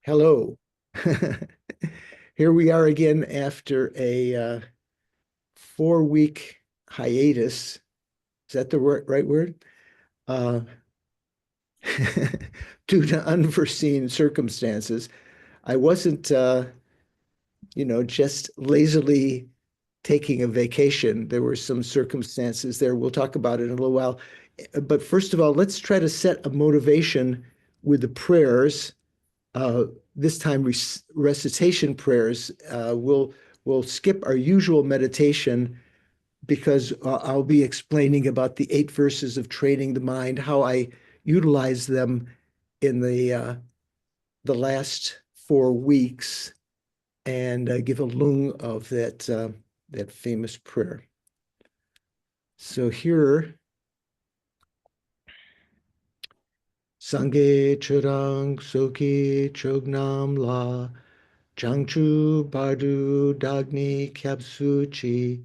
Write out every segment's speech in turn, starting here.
Hello. Here we are again after a 4-week hiatus. Is that the right word? Uh, due to unforeseen circumstances. I wasn't, just lazily taking a vacation. There were some circumstances there. We'll talk about it in a little while. But first of all, let's try to set a motivation with the prayers. Uh, this time recitation prayers. We'll skip our usual meditation because I'll be explaining about the 8 verses of training the mind, how I utilize them in the last 4 weeks, and give a lung of that famous prayer. So here, Sangye Churang Soki Chognam La Changchu Bardu Dagni Kyapsuchi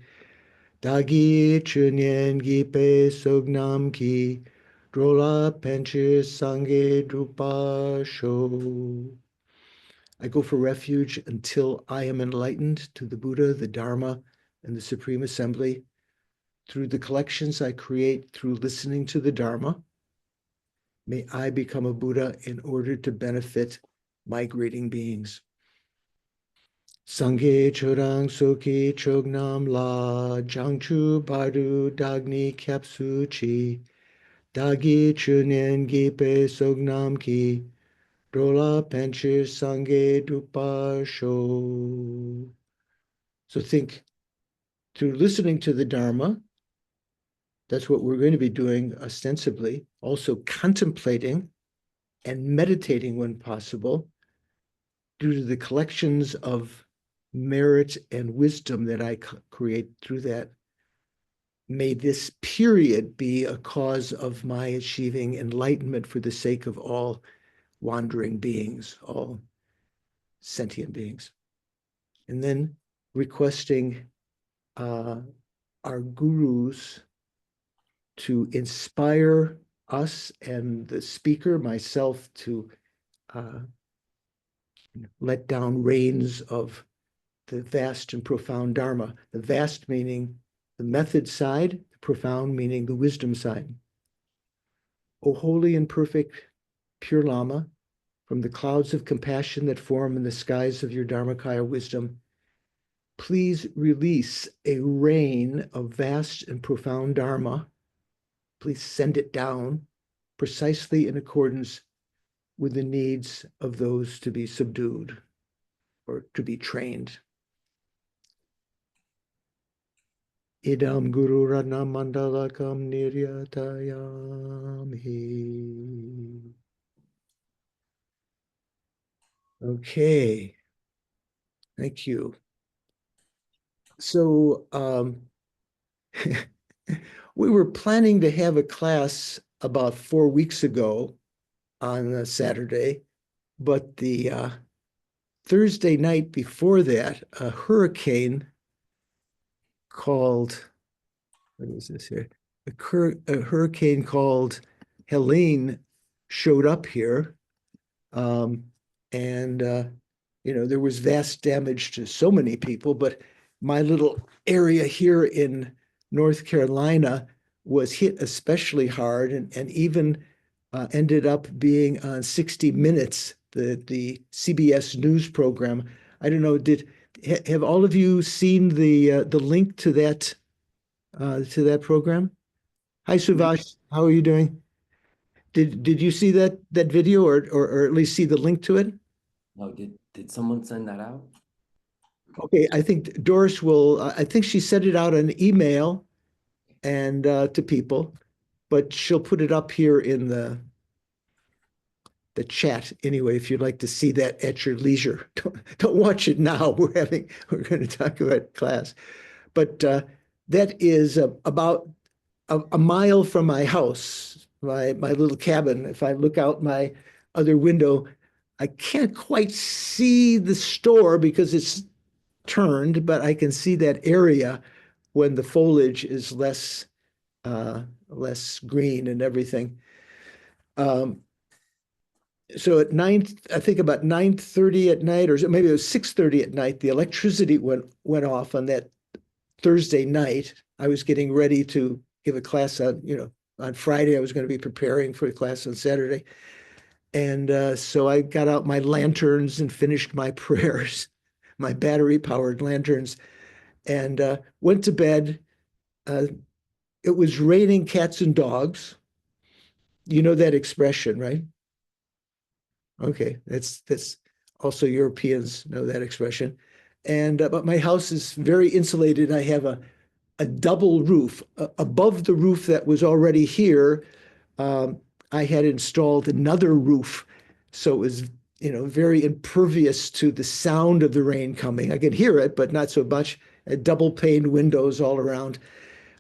Dagi Chunyen Gipe Sognam Ki Drola Penchir Sangye Drupa Sho. I go for refuge until I am enlightened to the Buddha, the Dharma, and the Supreme Assembly through the collections I create through listening to the Dharma. May I become a Buddha in order to benefit migrating beings. Sangye Chodang Soki Chognam La Jangchu Bardu Dagni Kyapsu Chi Dagi Chunyen Gipe Sognam Ki Dola Penchir Sangye Dupa Sho. So think, through listening to the Dharma, that's what we're going to be doing ostensibly, also contemplating and meditating when possible, due to the collections of merit and wisdom that I create through that. May this period be a cause of my achieving enlightenment for the sake of all wandering beings, all sentient beings. And then requesting our gurus to inspire us and the speaker, myself, to let down reins of the vast and profound Dharma. The vast meaning the method side, the profound meaning the wisdom side. O holy and perfect pure Lama, from the clouds of compassion that form in the skies of your Dharmakaya wisdom, please release a rain of vast and profound Dharma. Please send it down precisely in accordance with the needs of those to be subdued or to be trained. Idam Guru Ratna Mandalakam Niryatayami. Okay, thank you. So we were planning to have a class about 4 weeks ago on a Saturday, but the Thursday night before that, a hurricane called, what is this here? A hurricane called Helene showed up here. And there was vast damage to so many people, but my little area here in North Carolina was hit especially hard, and even ended up being on 60 Minutes, the CBS news program. I don't know, have all of you seen the link to that program? Hi, Suvash. How are you doing? Did you see that video, or at least see the link to it? No, did someone send that out? Okay, I think Doris will. I think she sent it out an email and to people, but she'll put it up here in the chat anyway. If you'd like to see that at your leisure, don't watch it now. We're going to talk about class, but that is about a mile from my house, my little cabin. If I look out my other window, I can't quite see the store because it's turned, but I can see that area when the foliage is less green and everything. Um, So at nine, I think about 9:30 at night, or maybe it was 6:30 at night, the electricity went off on that Thursday night. I was getting ready to give a class on Friday. I was going to be preparing for a class on Saturday. And so I got out my lanterns and finished my prayers, my battery powered lanterns, and went to bed. Uh, it was raining cats and dogs. You know that expression, right? Okay, that's also Europeans know that expression. And but my house is very insulated. I have a double roof above the roof that was already here. Um, I had installed another roof, so it was very impervious to the sound of the rain coming. I could hear it, but not so much. Double pane windows all around.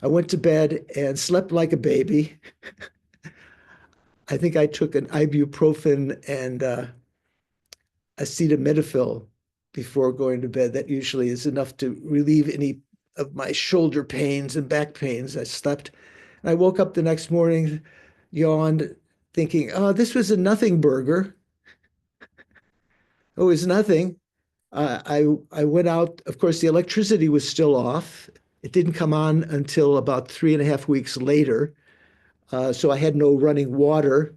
I went to bed and slept like a baby. I think I took an ibuprofen and acetaminophen before going to bed. That usually is enough to relieve any of my shoulder pains and back pains. I slept. I woke up the next morning, yawned, thinking, oh, this was a nothing burger. It was nothing. I went out. Of course, the electricity was still off. It didn't come on until about 3.5 weeks later. So I had no running water,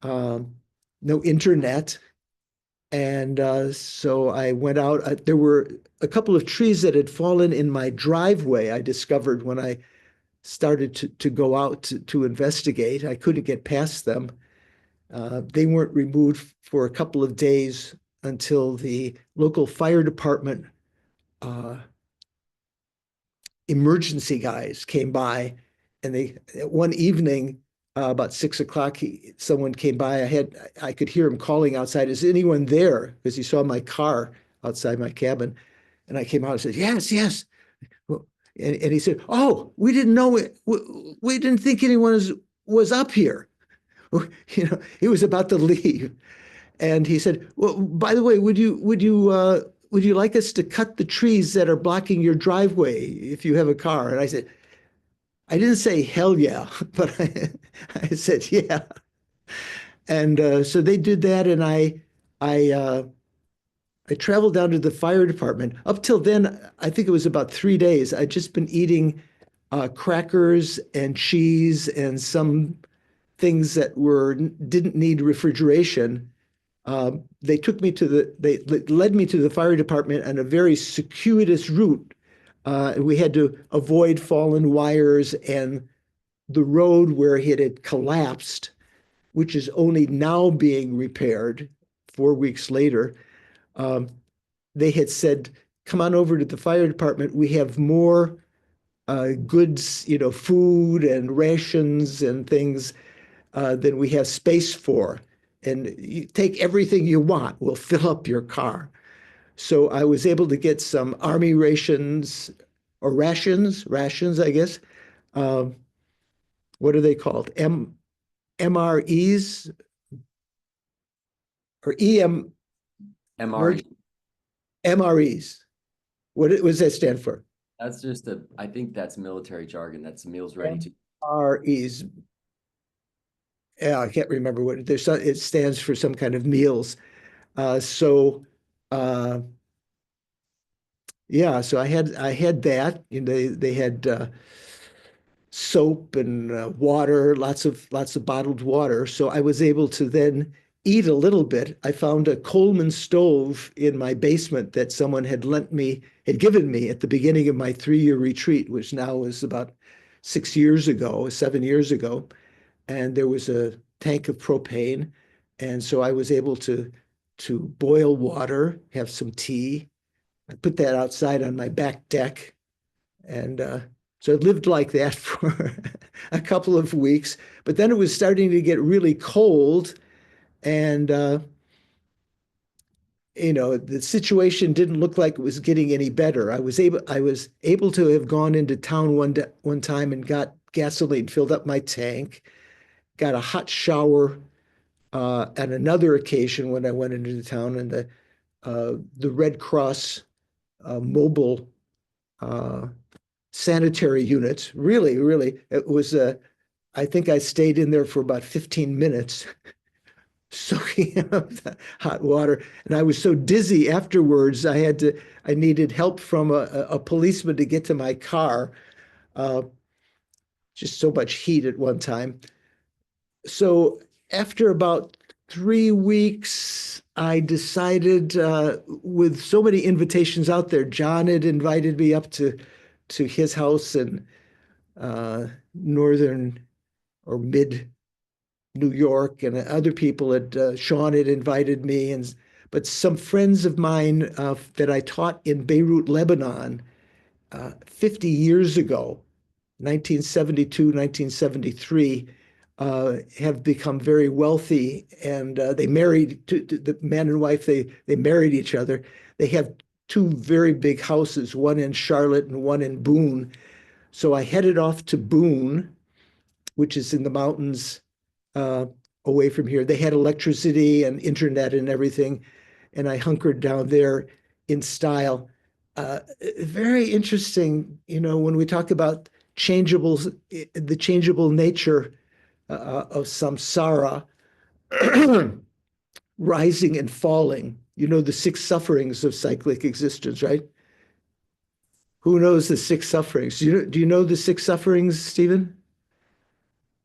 um, no internet. And so I went out. There were a couple of trees that had fallen in my driveway, I discovered when I started to go out to investigate. I couldn't get past them. They weren't removed for a couple of days until the local fire department uh, emergency guys came by. And they one evening about 6 o'clock, someone came by. I could hear him calling outside, "Is anyone there?" Because he saw my car outside my cabin. And I came out and said, "Yes, yes." Well, and he said, "Oh, we didn't know it. We didn't think anyone was up here." He was about to leave. And he said, "Well, by the way, would you like us to cut the trees that are blocking your driveway if you have a car?" And I said, I didn't say hell yeah, but I said yeah. And so they did that, and I uh, I traveled down to the fire department. Up till then, I think it was about 3 days. I'd just been eating crackers and cheese and some things that were didn't need refrigeration. They led me to the fire department on a very circuitous route. We had to avoid fallen wires and the road where it had collapsed, which is only now being repaired 4 weeks later. Um, they had said, "Come on over to the fire department. We have more goods, food and rations and things than we have space for. And you take everything you want. We'll fill up your car." So I was able to get some army rations or rations, I guess. Um, what are they called? MREs or MRE. MREs. What does that stand for? That's just I think that's military jargon. That's meals ready to. MREs. Yeah, I can't remember what it stands for. Some kind of meals. So uh, yeah, so I had that. They had soap and water, lots of bottled water. So I was able to then eat a little bit. I found a Coleman stove in my basement that someone had given me at the beginning of my 3-year retreat, which now is about 6 years ago, 7 years ago. And there was a tank of propane. And so I was able to boil water, have some tea. I put that outside on my back deck. And so I lived like that for a couple of weeks. But then it was starting to get really cold. And, the situation didn't look like it was getting any better. I was able to have gone into town one time and got gasoline, filled up my tank, got a hot shower on another occasion when I went into the town, and the Red Cross mobile uh, sanitary units. Really, really, it was. I think I stayed in there for about 15 minutes. soaking up the hot water. And I was so dizzy afterwards, I needed help from a policeman to get to my car. Uh, just so much heat at one time. So after about 3 weeks, I decided, with so many invitations out there, John had invited me up to his house in northern or mid New York, and other people had, Sean had invited me, but some friends of mine that I taught in Beirut, Lebanon, 50 years ago, 1972, 1973, have become very wealthy, and they married the man and wife. They married each other. They have two very big houses, one in Charlotte and one in Boone. So I headed off to Boone, which is in the mountains uh, away from here. They had electricity and internet and everything, and I hunkered down there in style. Very interesting, when we talk about the changeable nature of samsara, rising and falling. You know the six sufferings of cyclic existence, right? Who knows the six sufferings? Do you know the six sufferings, Stephen,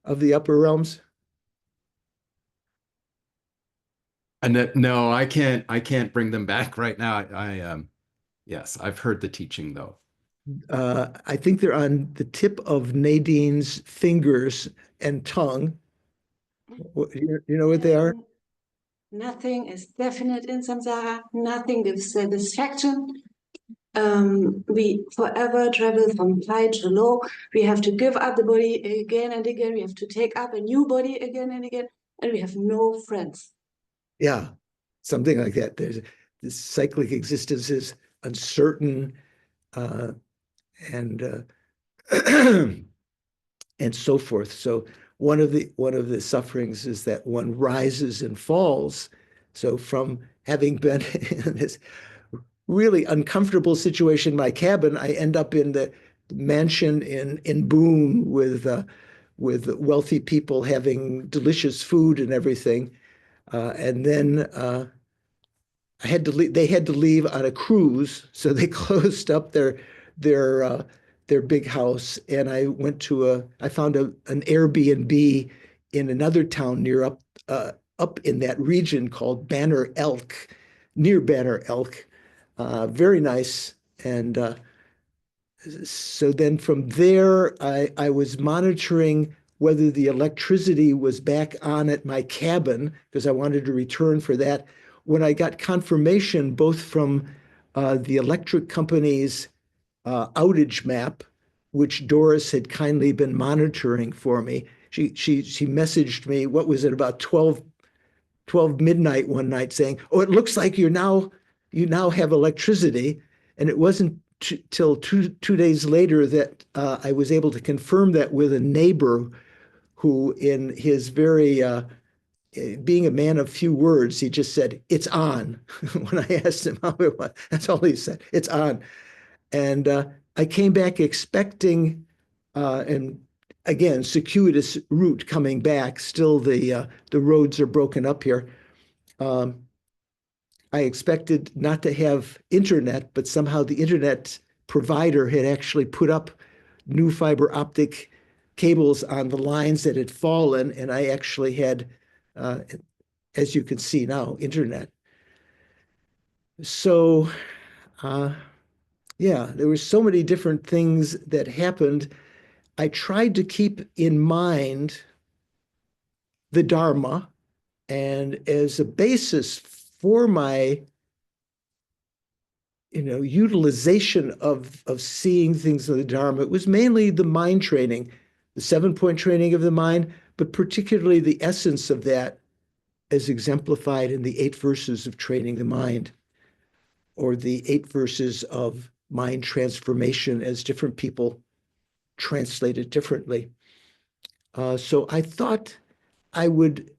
of the upper realms? And no, I can't bring them back right now. Yes, I've heard the teaching though. I think they're on the tip of Nadine's fingers and tongue. You know what they are? Nothing is definite in samsara. Nothing gives satisfaction. We forever travel from high to low. We have to give up the body again and again. We have to take up a new body again and again, and we have no friends. Yeah, something like that. This cyclic existence is uncertain, uh, and and so forth. So one of the sufferings is that one rises and falls. So from having been in this really uncomfortable situation in my cabin, I end up in the mansion in Boone with wealthy people having delicious food and everything. And then I had to leave, they had to leave on a cruise, so they closed up their uh, their big house, and I found an Airbnb in another town up in that region called Banner Elk, near Banner Elk. Very nice, and so then from there, I was monitoring whether the electricity was back on at my cabin because I wanted to return for that. When I got confirmation both from the electric company's outage map, which Doris had kindly been monitoring for me, she messaged me, what was it, about 12 midnight one night saying, "Oh, it looks like you now have electricity." And it wasn't till two days later that I was able to confirm that with a neighbor who, in his very being a man of few words, he just said, "It's on." When I asked him how it was, that's all he said, "It's on." And I came back expecting, and again, circuitous route coming back. Still, the roads are broken up here. Um, I expected not to have internet, but somehow the internet provider had actually put up new fiber optic cables on the lines that had fallen, and I actually had, uh, as you can see now, internet. So, uh, yeah, there were so many different things that happened. I tried to keep in mind the Dharma, and as a basis for my utilization of seeing things in the Dharma, it was mainly the mind training, the 7-point training of the mind, but particularly the essence of that as exemplified in the 8 verses of training the mind, or the 8 verses of mind transformation, as different people translate it differently. So I thought I would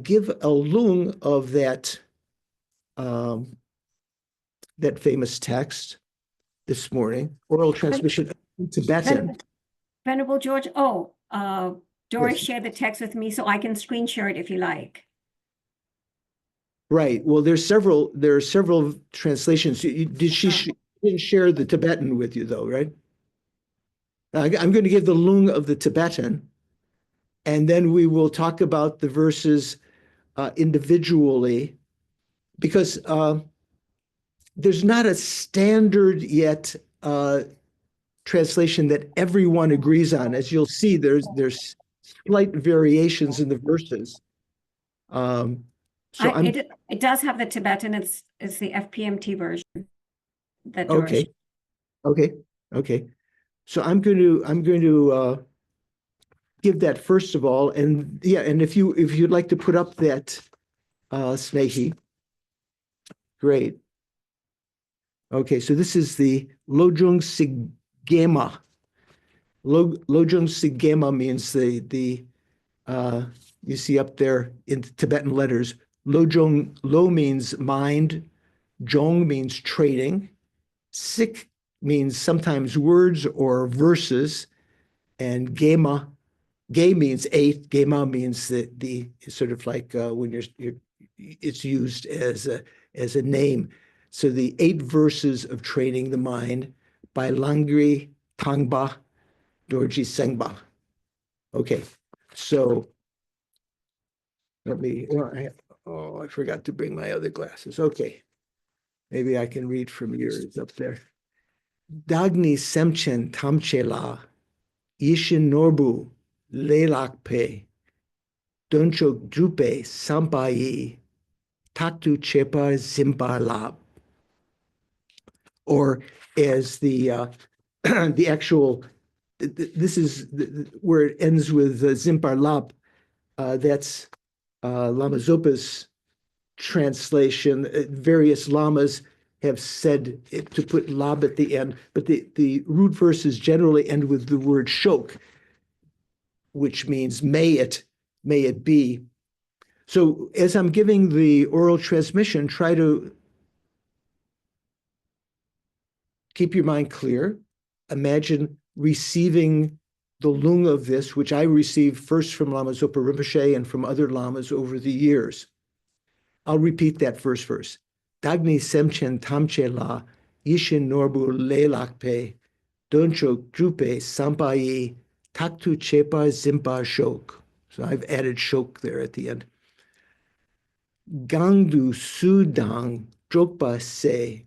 give a lung of um, that famous text this morning, oral transmission in Tibetan. Venerable George, Doris Yes. shared the text with me, so I can screen share it if you like. Right. Well, there are several translations. She didn't share the Tibetan with you though, right? I'm going to give the Lung of the Tibetan, and then we will talk about the verses individually, because there's not a standard yet translation that everyone agrees on. As you'll see, there's slight variations in the verses. So it does have the Tibetan. It's the FPMT version that okay, okay. So I'm going to give that first of all, and yeah, and if you'd like to put up that Snehi, great. Okay, so this is the Lojong Sigema. Lojong Sigema means the you see up there in Tibetan letters. Lo means mind, Jong means trading, Sik means sometimes words or verses, and Gema means eight. Gema means the sort of like when you're it's used as a name. So the 8 verses of training the mind by Langri Tangba Dorji Sengba. Okay, so let me. I forgot to bring my other glasses. Okay, maybe I can read from yours up there. Dagni Semchen Tamchela Yishin Norbu Lelakpe Donchok Drupe Sampayi Taktu Chepa Zimbalab. Or as the the actual, this is where it ends with Zimparlap. That's Lama Zopa's translation. Various lamas have said to put lab at the end, but the root verses generally end with the word shok, which means may it be. So as I'm giving the oral transmission, try to keep your mind clear. Imagine receiving the lung of this, which I received first from Lama Zopa Rinpoche and from other lamas over the years. I'll repeat that first verse. Dagni semchen tamche la, yishin norbu lelakpe, doncho drupe sampayi, taktu chepa zimpa shok. So I've added shok there at the end. Gangdu sudang drokpa se,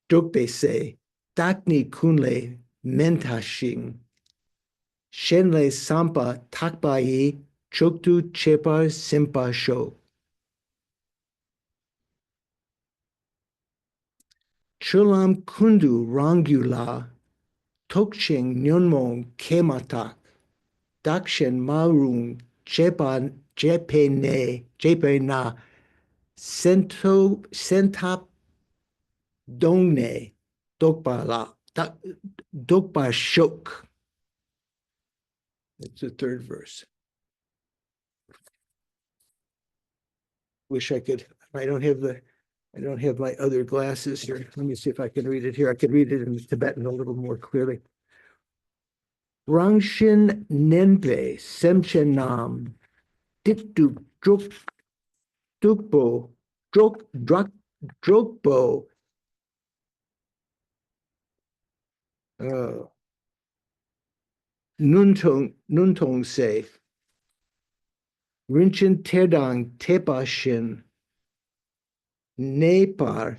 drokpe se, dakni kunle mentashing, shenle sampa takpayi, choktu chepa simpa shok. Chulam kundu rangula, tokcheng nyonmong kematak, dakshen marung jepe na, sentap dongne, dokpa shok. That's the third verse. Wish I could, I don't have my other glasses here. Let me see if I can read it here. I can read it in Tibetan a little more clearly. Rangshin Nenpe Semchen Nam Dikdu Drukbo Drukbo Nuntong Se Rinchin Terdang Tepa Shin Nepar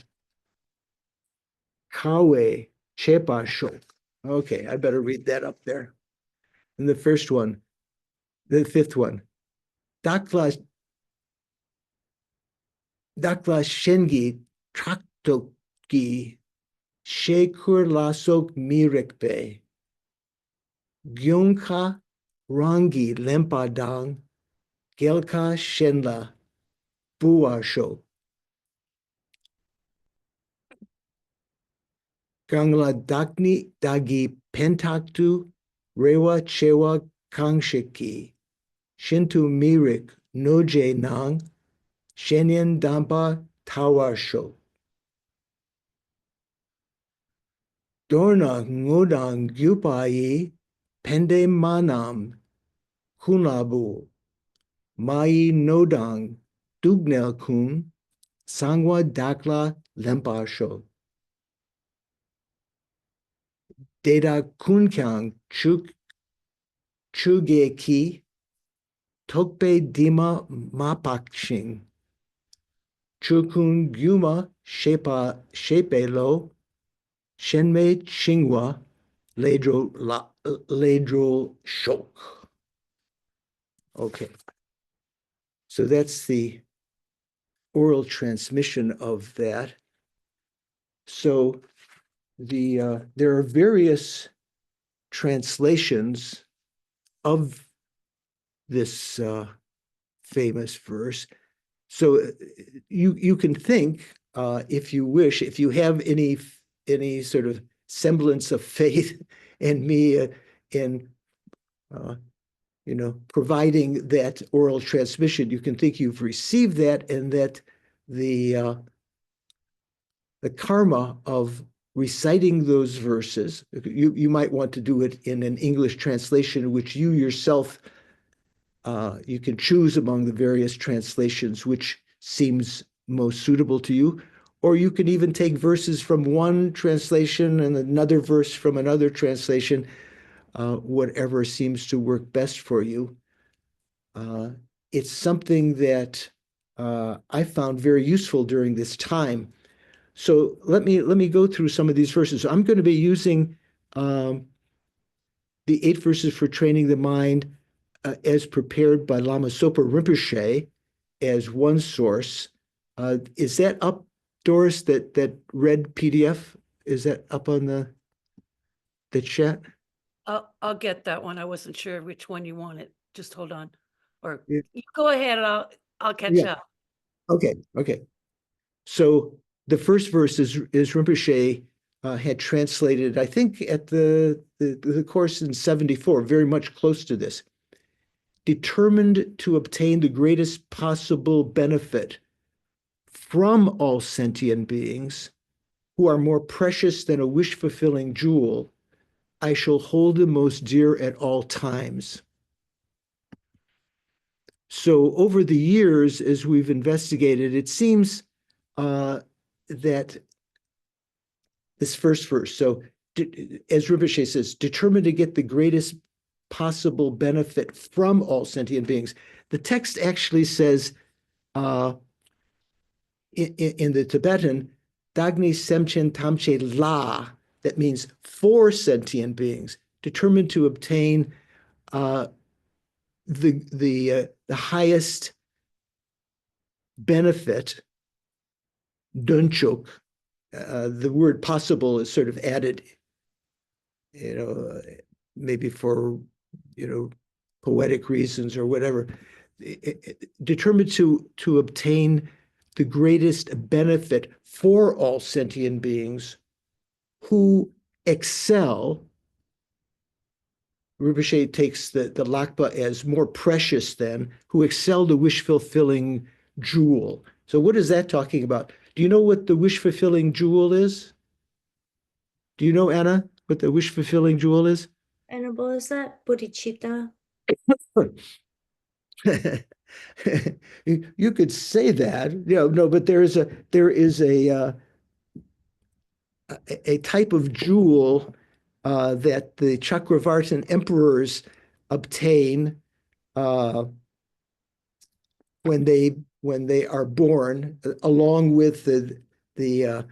Kawe Chepa Shok. Okay, I better read that up there. And the first one, the fifth one. Dakla Shengi Traktoki Shekur Lasok Mirikpe Gyonka Rangi Lempadang Gelka Shenla Buasho Gangla Dakni Dagi Pentaktu Rewa Chewa Kangshiki Shintu Mirik Noje Nang Shenyan Dampa Tawasho Dorna Ngodang Gyupai Pende Manam Kunlabu Mai Nodang Dugnel kun, Sangwa Dakla Lempa Sho. Deda Kunkyang Chuge Ki, Tokpe Dima Mapakshing, Chukun Gyuma Shepe Lo, Shenmei Chingwa Ledro Shok. Okay. So that's the oral transmission of that. So there are various translations of this famous verse. So you can think, if you wish, if you have any sort of semblance of faith in me in providing that oral transmission, you can think you've received that, and that the karma of reciting those verses, you might want to do it in an English translation, which you yourself, you can choose among the various translations which seems most suitable to you, or you can even take verses from one translation and another verse from another translation, whatever seems to work best for you. It's something that I found very useful during this time. So let me go through some of these verses. I'm going to be using the 8 verses for training the mind as prepared by Lama Sopa Rinpoche as one source. Is that up, Doris, that red PDF? Is that up on the chat? I'll get that one. I wasn't sure which one you wanted. Just hold on. Or Yeah. you go ahead and I'll catch Yeah. up. Okay. So the first verse is Rinpoche had translated, I think, at the course in 74, very much close to this. Determined to obtain the greatest possible benefit from all sentient beings who are more precious than a wish-fulfilling jewel, I shall hold them most dear at all times. So over the years, as we've investigated, it seems that this first verse, so as Rinpoche says, determined to get the greatest possible benefit from all sentient beings. The text actually says, in the Tibetan, Dagni Semchen Tamche La, that means for sentient beings, determined to obtain the highest benefit, Dunchuk. The word possible is sort of added, maybe for, poetic reasons or whatever. Determined to obtain the greatest benefit for all sentient beings who excel. Rinpoche takes the lakpa as more precious than, who excel the wish-fulfilling jewel. So what is that talking about? Do you know what the wish-fulfilling jewel is? Do you know, Anna, what the wish-fulfilling jewel is? And what is that? Bodhicitta? You could say that, no, but there is a type of jewel that the Chakravartin emperors obtain when they are born, along with the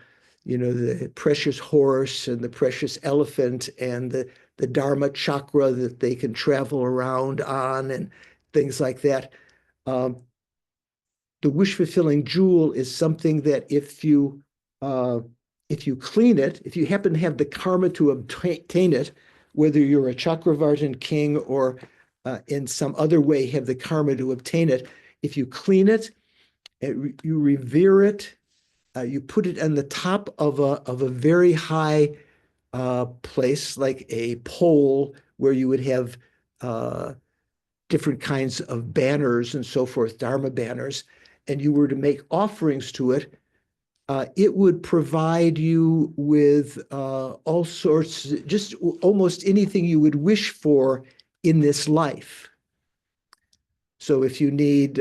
precious horse and the precious elephant and the Dharma chakra that they can travel around on and things like that. The wish-fulfilling jewel is something that if you clean it, if you happen to have the karma to obtain it, whether you're a Chakravartin king or in some other way have the karma to obtain it, if you clean it, you revere it, you put it on the top of a very high place, like a pole where you would have different kinds of banners and so forth, Dharma banners, and you were to make offerings to it, it would provide you with all sorts, just almost anything you would wish for in this life. So if you need,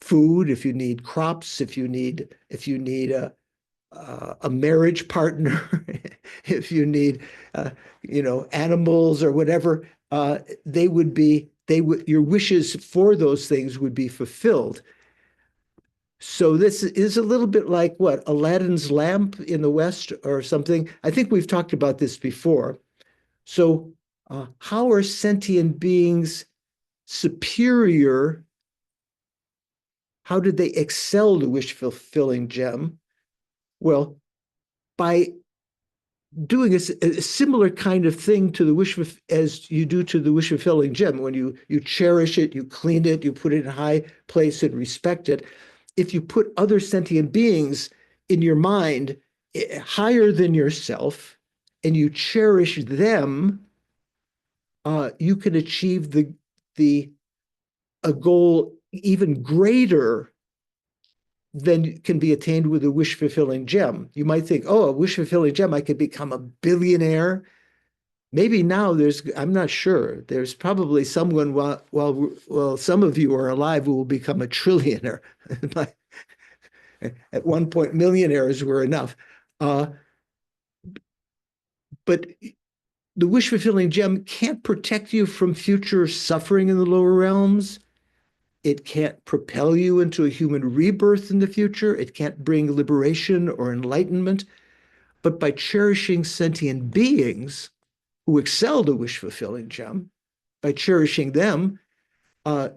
food, if you need crops, if you need a marriage partner, if you need animals or whatever, your wishes for those things would be fulfilled. So this is a little bit like what, Aladdin's lamp in the West or something. I think we've talked about this before. So how are sentient beings superior? How did they excel the wish-fulfilling gem? Well, by doing a similar kind of thing to the as you do to the wish-fulfilling gem. When you cherish it, you clean it, you put it in a high place and respect it. If you put other sentient beings in your mind higher than yourself, and you cherish them, you can achieve a goal even greater than can be attained with a wish-fulfilling gem. You might think, oh, a wish-fulfilling gem, I could become a billionaire. Maybe now I'm not sure. There's probably someone while some of you are alive who will become a trillionaire. At one point, millionaires were enough. But the wish-fulfilling gem can't protect you from future suffering in the lower realms. It can't propel you into a human rebirth in the future. It can't bring liberation or enlightenment. But by cherishing sentient beings who excel the wish-fulfilling gem, by cherishing them,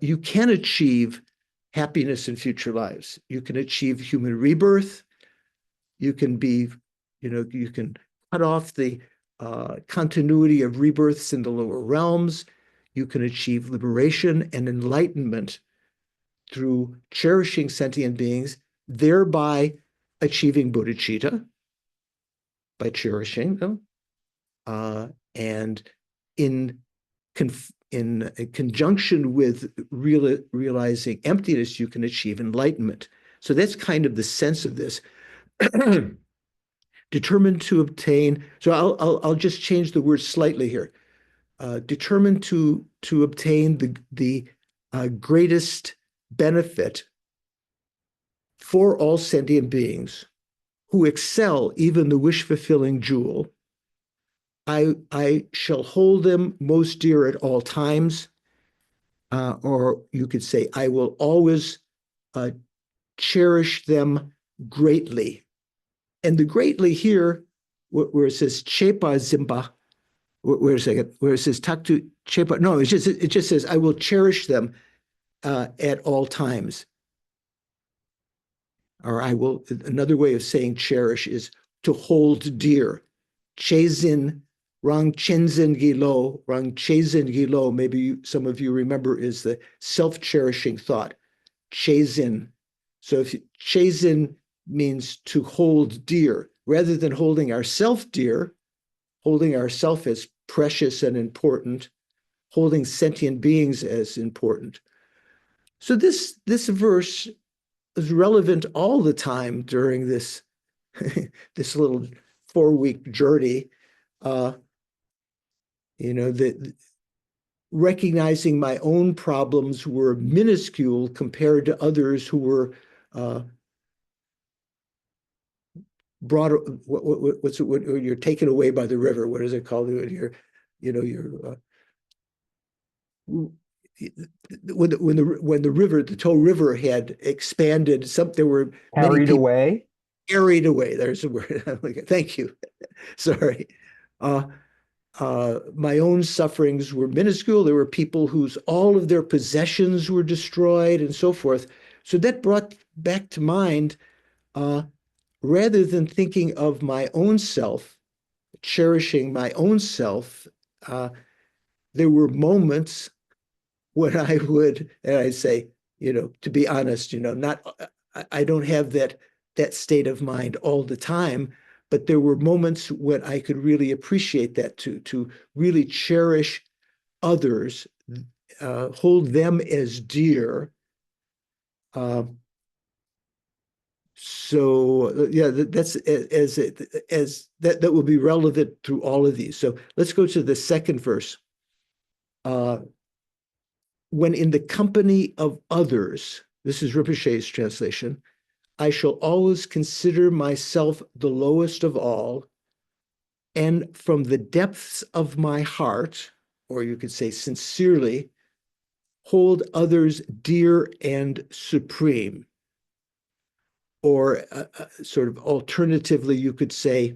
you can achieve happiness in future lives. You can achieve human rebirth. You can you can cut off the continuity of rebirths in the lower realms. You can achieve liberation and enlightenment through cherishing sentient beings, thereby achieving bodhicitta by cherishing them. And in conjunction with realizing emptiness, you can achieve enlightenment. So that's kind of the sense of this. Determined to obtain, so I'll just change the word slightly here. Determined to obtain the greatest benefit for all sentient beings who excel even the wish-fulfilling jewel. I shall hold them most dear at all times, or you could say, I will always cherish them greatly. And the greatly here, where it says chepa zimba, where it says taktu chepa, no, it just says, I will cherish them at all times. Or another way of saying cherish is to hold dear. Chezin, rang chenzin gilo, maybe some of you remember, is the self-cherishing thought. Chezin. So if chezin means to hold dear, rather than holding ourself dear, holding ourself as precious and important, holding sentient beings as important. So this verse is relevant all the time during this this little 4-week journey. Recognizing my own problems were minuscule compared to others who were brought. What's it? What, you're taken away by the river. What is it called? You're when the river, the Tow River had expanded, there were many people away. Carried away. There's a word. Thank you. Sorry. My own sufferings were minuscule. There were people whose all of their possessions were destroyed and so forth. So that brought back to mind, rather than thinking of my own self, cherishing my own self, there were moments when I would, and I'd say, to be honest, I don't have that state of mind all the time, but there were moments when I could really appreciate that, to really cherish others, hold them as dear. So yeah, that's that will be relevant through all of these. So let's go to the second verse. when in the company of others, this is Rinpoche's translation, I shall always consider myself the lowest of all, and from the depths of my heart, or you could say sincerely, hold others dear and supreme. Or sort of alternatively, you could say,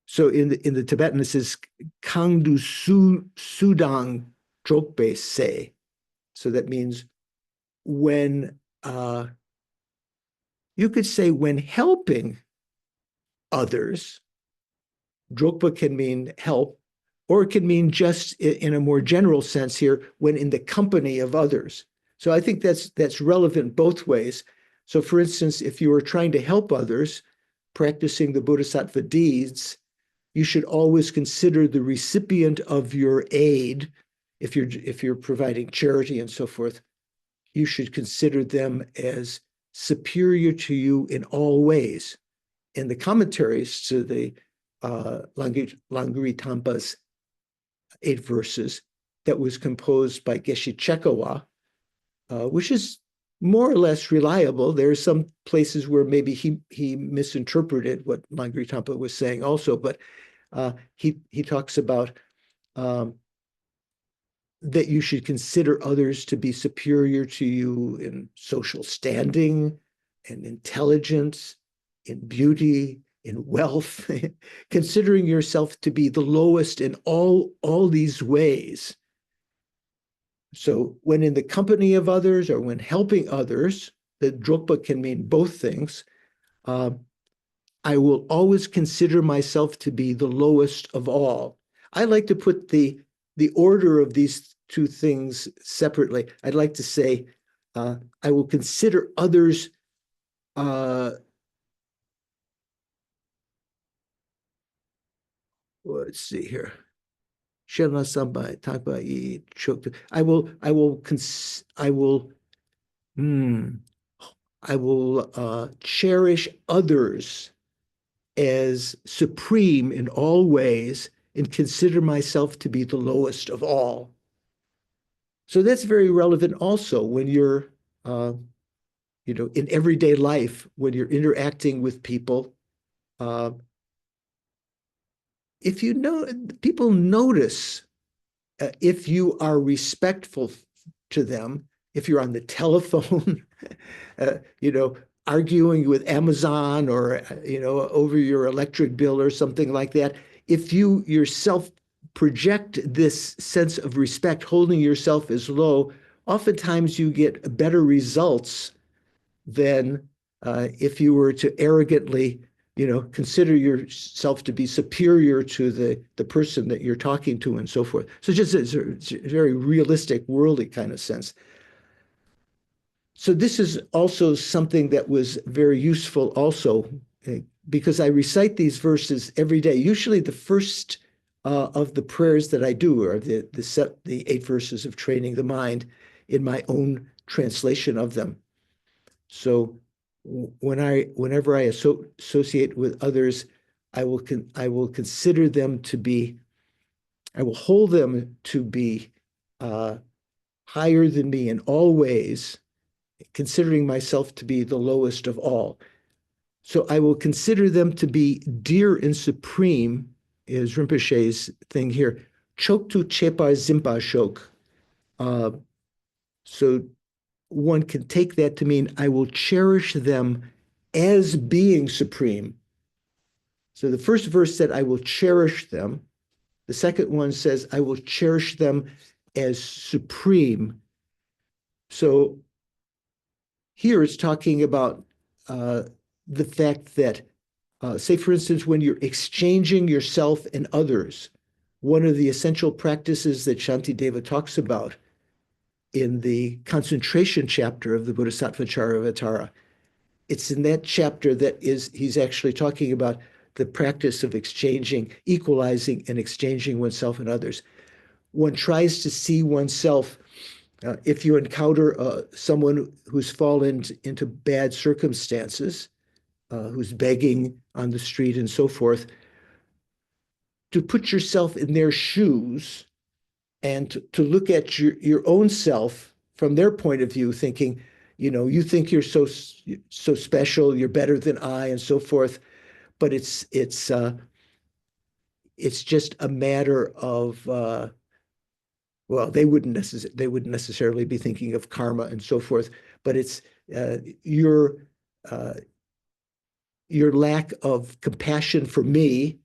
so in the Tibetan, it says Kangdu Sudang Drokbe Se. So that means when you could say when helping others, Drokpa can mean help, or it can mean just in a more general sense here, when in the company of others. So I think that's relevant both ways. So for instance, if you are trying to help others, practicing the Bodhisattva deeds, you should always consider the recipient of your aid, if you're providing charity and so forth, you should consider them as superior to you in all ways. In the commentaries to the Langri Tampa's 8 verses that was composed by Geshe Chekawa, which is more or less reliable. There are some places where maybe he misinterpreted what Langri Tampa was saying also, but he talks about that you should consider others to be superior to you in social standing and intelligence, in beauty, in wealth, considering yourself to be the lowest in all these ways. So when in the company of others or when helping others, the Drokpa can mean both things. I will always consider myself to be the lowest of all. I like to put the order of these two things separately. I'd like to say, I will consider others let's see here. I will cherish others as supreme in all ways and consider myself to be the lowest of all. So that's very relevant also when you're, in everyday life, when you're interacting with people. If you know, people notice if you are respectful to them, if you're on the telephone, arguing with Amazon or, over your electric bill or something like that, if you yourself project this sense of respect, holding yourself as low, oftentimes you get better results than if you were to arrogantly, consider yourself to be superior to the person that you're talking to and so forth. So just it's a very realistic, worldly kind of sense. So this is also something that was very useful also, because I recite these verses every day. Usually the first of the prayers that I do are the 8 verses of training the mind in my own translation of them. So whenever I associate with others, I will consider them to be, I will hold them to be higher than me in all ways, considering myself to be the lowest of all. So I will consider them to be dear and supreme, is Rinpoche's thing here. Choktu chepa zimpa shok. So one can take that to mean I will cherish them as being supreme. So the first verse said, I will cherish them. The second one says, I will cherish them as supreme. So here it's talking about the fact that, say, for instance, when you're exchanging yourself and others, one of the essential practices that Shantideva talks about in the concentration chapter of the Bodhisattva Charyavatara, it's in that chapter that he's actually talking about the practice of exchanging, equalizing and exchanging oneself and others. One tries to see oneself, if you encounter someone who's fallen into bad circumstances, who's begging on the street and so forth, to put yourself in their shoes and to look at your own self from their point of view, thinking, you think you're so special, you're better than I, and so forth. But it's just a matter of well, they wouldn't necessarily be thinking of karma and so forth, but it's your lack of compassion for me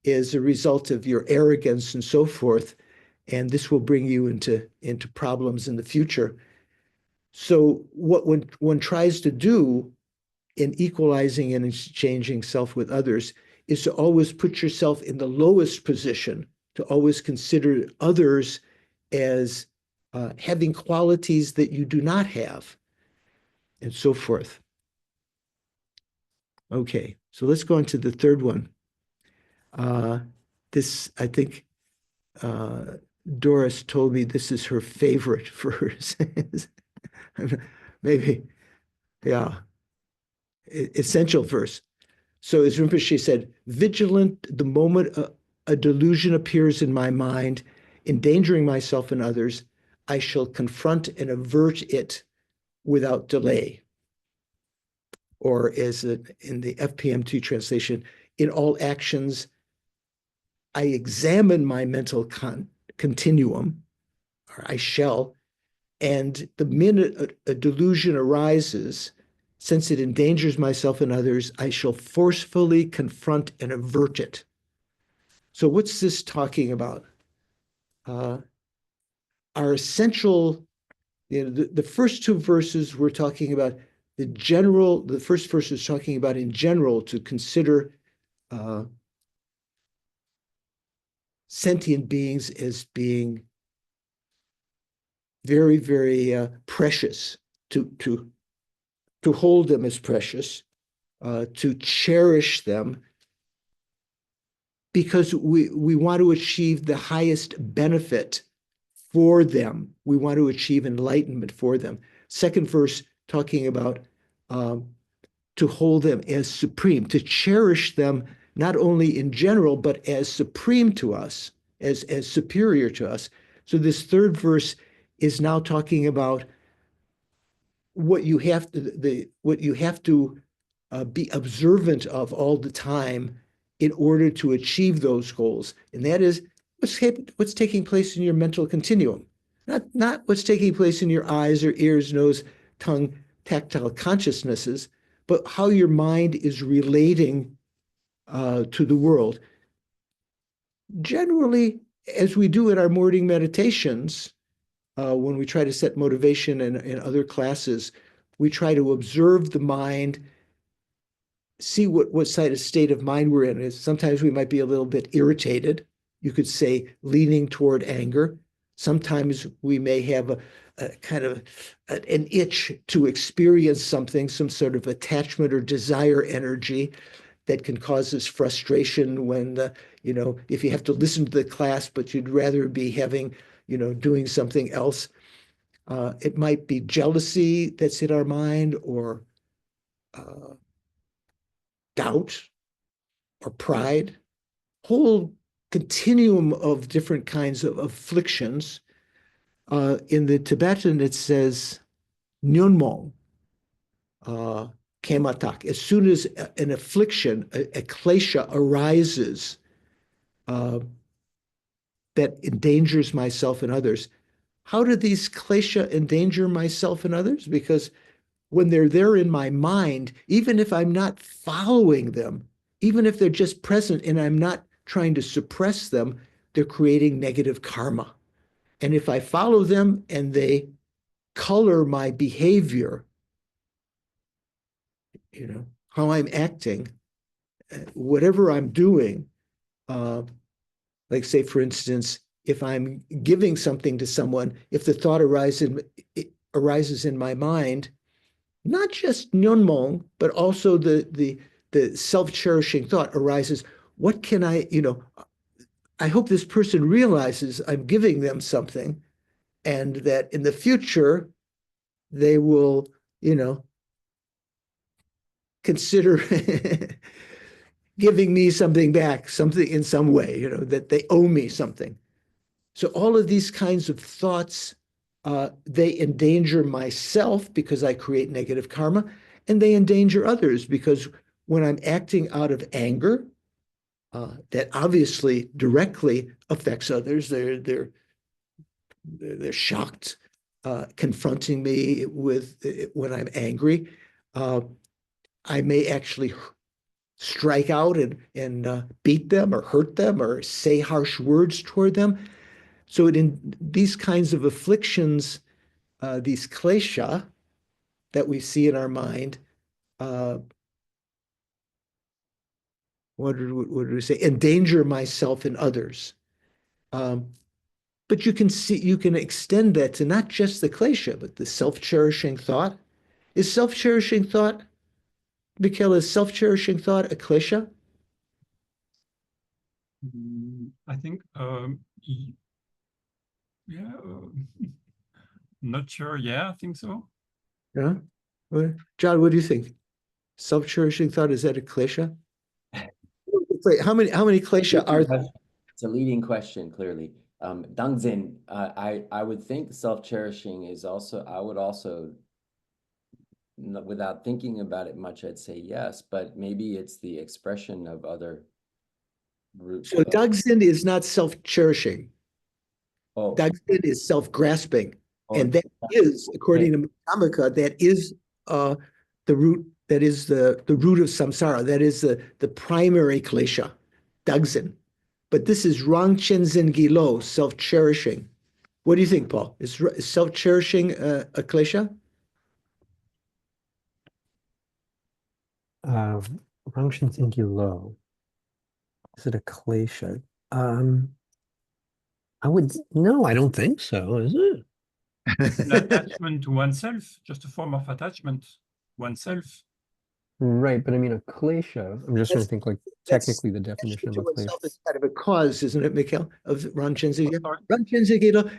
is a result of your arrogance and so forth, and this will bring you into problems in the future. So what one tries to do in equalizing and exchanging self with others is to always put yourself in the lowest position, to always consider others as having qualities that you do not have, and so forth. Okay, so let's go on to the third one. This, I think, Doris told me this is her favorite verse. Maybe, yeah, essential verse. So as Rinpoche said, vigilant the moment a delusion appears in my mind, endangering myself and others, I shall confront and avert it without delay. Or as in the FPMT translation, in all actions, I examine my mental continuum, or I shall, and the minute a delusion arises, since it endangers myself and others, I shall forcefully confront and avert it. So what's this talking about? Our essential, the first two verses we're talking about the first verse is talking about in general to consider sentient beings as being very, very precious, to hold them as precious, to cherish them, because we want to achieve the highest benefit for them. We want to achieve enlightenment for them. Second verse talking about to hold them as supreme, to cherish them not only in general, but as supreme to us, as superior to us. So this third verse is now talking about what you have to be observant of all the time in order to achieve those goals, and that is what's taking place in your mental continuum, not what's taking place in your eyes or ears, nose, tongue, tactile consciousnesses, but how your mind is relating to the world. Generally, as we do in our morning meditations, when we try to set motivation in other classes, we try to observe the mind, see what state of mind we're in. Sometimes we might be a little bit irritated. You could say leaning toward anger. Sometimes we may have a kind of an itch to experience something, some sort of attachment or desire energy that can cause us frustration when, if you have to listen to the class, but you'd rather be having, doing something else. It might be jealousy that's in our mind, or doubt, or pride. Whole continuum of different kinds of afflictions. In the Tibetan, it says nyunmong, kematak. As soon as an affliction, a klesha arises that endangers myself and others. How do these klesha endanger myself and others? Because when they're there in my mind, even if I'm not following them, even if they're just present and I'm not trying to suppress them, they're creating negative karma. And if I follow them and they color my behavior, how I'm acting, whatever I'm doing, like say, for instance, if I'm giving something to someone, if the thought arises in my mind, not just nyunmong, but also the self-cherishing thought arises, what can I hope this person realizes I'm giving them something, and that in the future they will, consider giving me something back, something in some way, that they owe me something. So all of these kinds of thoughts, they endanger myself because I create negative karma, and they endanger others because when I'm acting out of anger, that obviously directly affects others. They're shocked, confronting me with when I'm angry. I may actually strike out and beat them or hurt them or say harsh words toward them. So in these kinds of afflictions, these klesha that we see in our mind, what did we say? Endanger myself and others. But you can extend that to not just the klesha, but the self-cherishing thought. Is self-cherishing thought, Mikhail, is self-cherishing thought a klesha? I think, yeah, not sure. Yeah, I think so. Yeah. John, what do you think? Self-cherishing thought, is that a klesha? Wait, how many klesha are there? It's a leading question, clearly. Dangzin, I would think self-cherishing is also, I would also, without thinking about it much, I'd say yes, but maybe it's the expression of other roots. So Dagzin is not self-cherishing. Oh, Dagzin is self-grasping. oh, And that is, according to Tamaka, that is the root, that is the root of samsara. That is the primary klesha, Dagzin. But this is Rangchenzen Gilo, self-cherishing. What do you think, Paul? Is self-cherishing a klesha? Rangchenzen Gilo. Is it a klesha? No, I don't think so, is it? An attachment to oneself, just a form of attachment, oneself. Right, but I mean a klesha. I'm just trying to think like technically the definition of a klesha. It's kind of a cause, isn't it, Mikhail, of Rangchenzen? Sorry? Rangchenzen Gilo.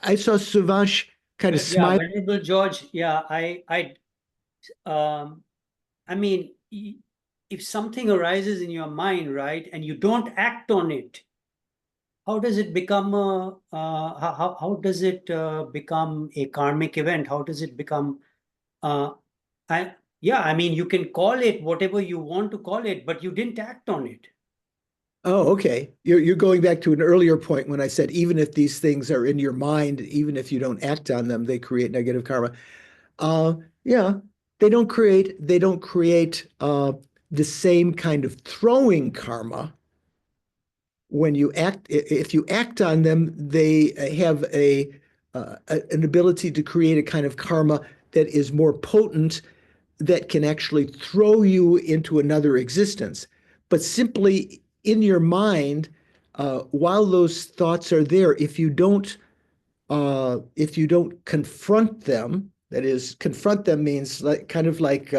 I saw Suvansh kind of Yeah, smile. Venerable George. Yeah, I mean, if something arises in your mind, right, and you don't act on it, how does it become how does it become a karmic event? How does it become? I mean, you can call it whatever you want to call it, but you didn't act on it. Oh, okay. You're going back to an earlier point when I said even if these things are in your mind, even if you don't act on them, they create negative karma. Yeah, they don't create the same kind of throwing karma. When you act, if you act on them, they have an ability to create a kind of karma that is more potent, that can actually throw you into another existence. But simply in your mind, while those thoughts are there, if you don't confront them, that is, confront them means like kind of like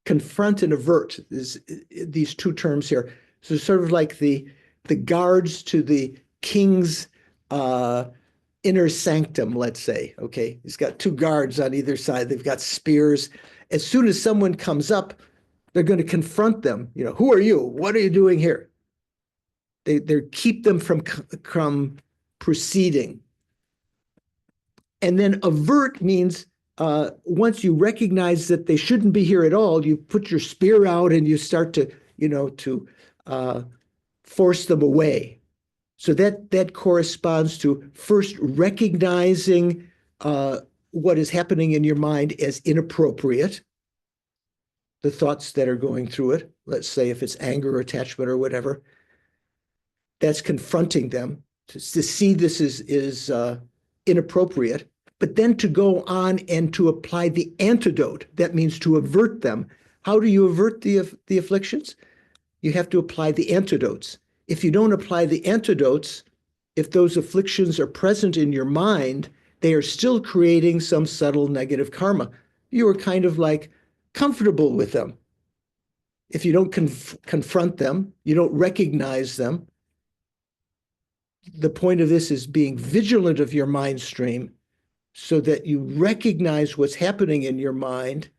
confront and avert is these two terms here. So sort of like the guards to the king's inner sanctum, let's say. Okay, he's got two guards on either side. They've got spears. As soon as someone comes up, they're going to confront them. Who are you? What are you doing here? They keep them from proceeding. And then avert means once you recognize that they shouldn't be here at all, you put your spear out and you start to force them away. So that corresponds to first recognizing what is happening in your mind as inappropriate, the thoughts that are going through it. Let's say if it's anger or attachment or whatever, that's confronting them to see this is inappropriate, but then to go on and to apply the antidote. That means to avert them. How do you avert the afflictions? You have to apply the antidotes. If you don't apply the antidotes, if those afflictions are present in your mind, they are still creating some subtle negative karma. You are kind of like comfortable with them. If you don't confront them, you don't recognize them. The point of this is being vigilant of your mind stream so that you recognize what's happening in your mind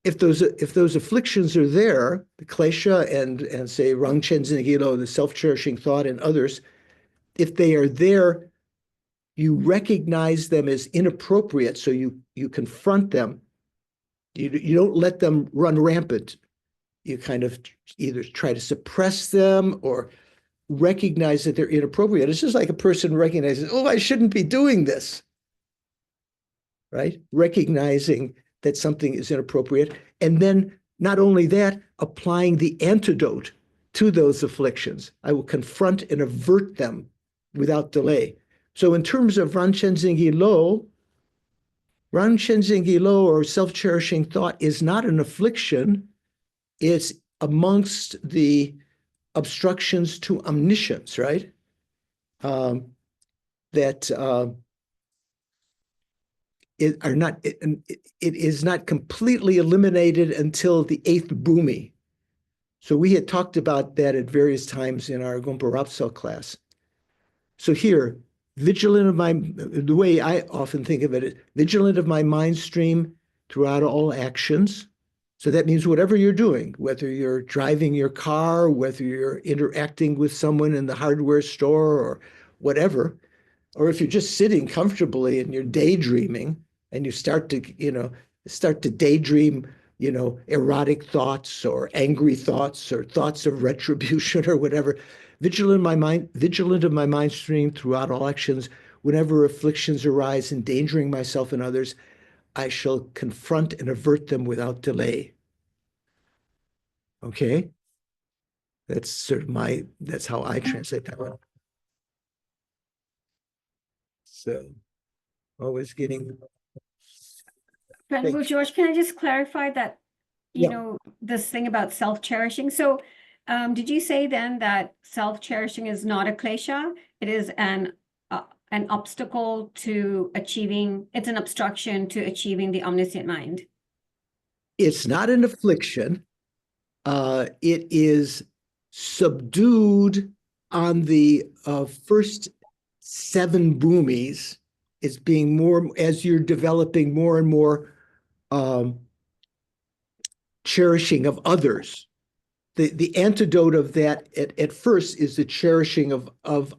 if those afflictions are there, the klesha and say rangchen zingilo, the self-cherishing thought, and others, if they are there, you recognize them as inappropriate, so you confront them. You don't let them run rampant. You kind of either try to suppress them or recognize that they're inappropriate. It's just like a person recognizes, oh, I shouldn't be doing this, right? Recognizing that something is inappropriate. And then not only that, applying the antidote to those afflictions. I will confront and avert them without delay. So in terms of Ranchen Zingi Lo, or self-cherishing thought, is not an affliction. It's amongst the obstructions to omniscience, right? It is not completely eliminated until the eighth bhumi. So we had talked about that at various times in our Gompa Rapsal class. So here, vigilant of the way I often think of it is vigilant of my mind stream throughout all actions. So that means whatever you're doing, whether you're driving your car, whether you're interacting with someone in the hardware store or whatever, or if you're just sitting comfortably and you're daydreaming and you start to daydream, erotic thoughts or angry thoughts or thoughts of retribution or whatever, vigilant of my mind stream throughout all actions, whenever afflictions arise, endangering myself and others, I shall confront and avert them without delay. Okay? That's how I translate that one. So, always getting. Venerable George, can I just clarify that, Yeah. this thing about self-cherishing? So, did you say then that self-cherishing is not a klesha? It is an obstacle to achieving, it's an obstruction to achieving the omniscient mind. It's not an affliction. It is subdued on the first 7 bhumis. It's being more, as you're developing more and more cherishing of others. The antidote of that at first is the cherishing of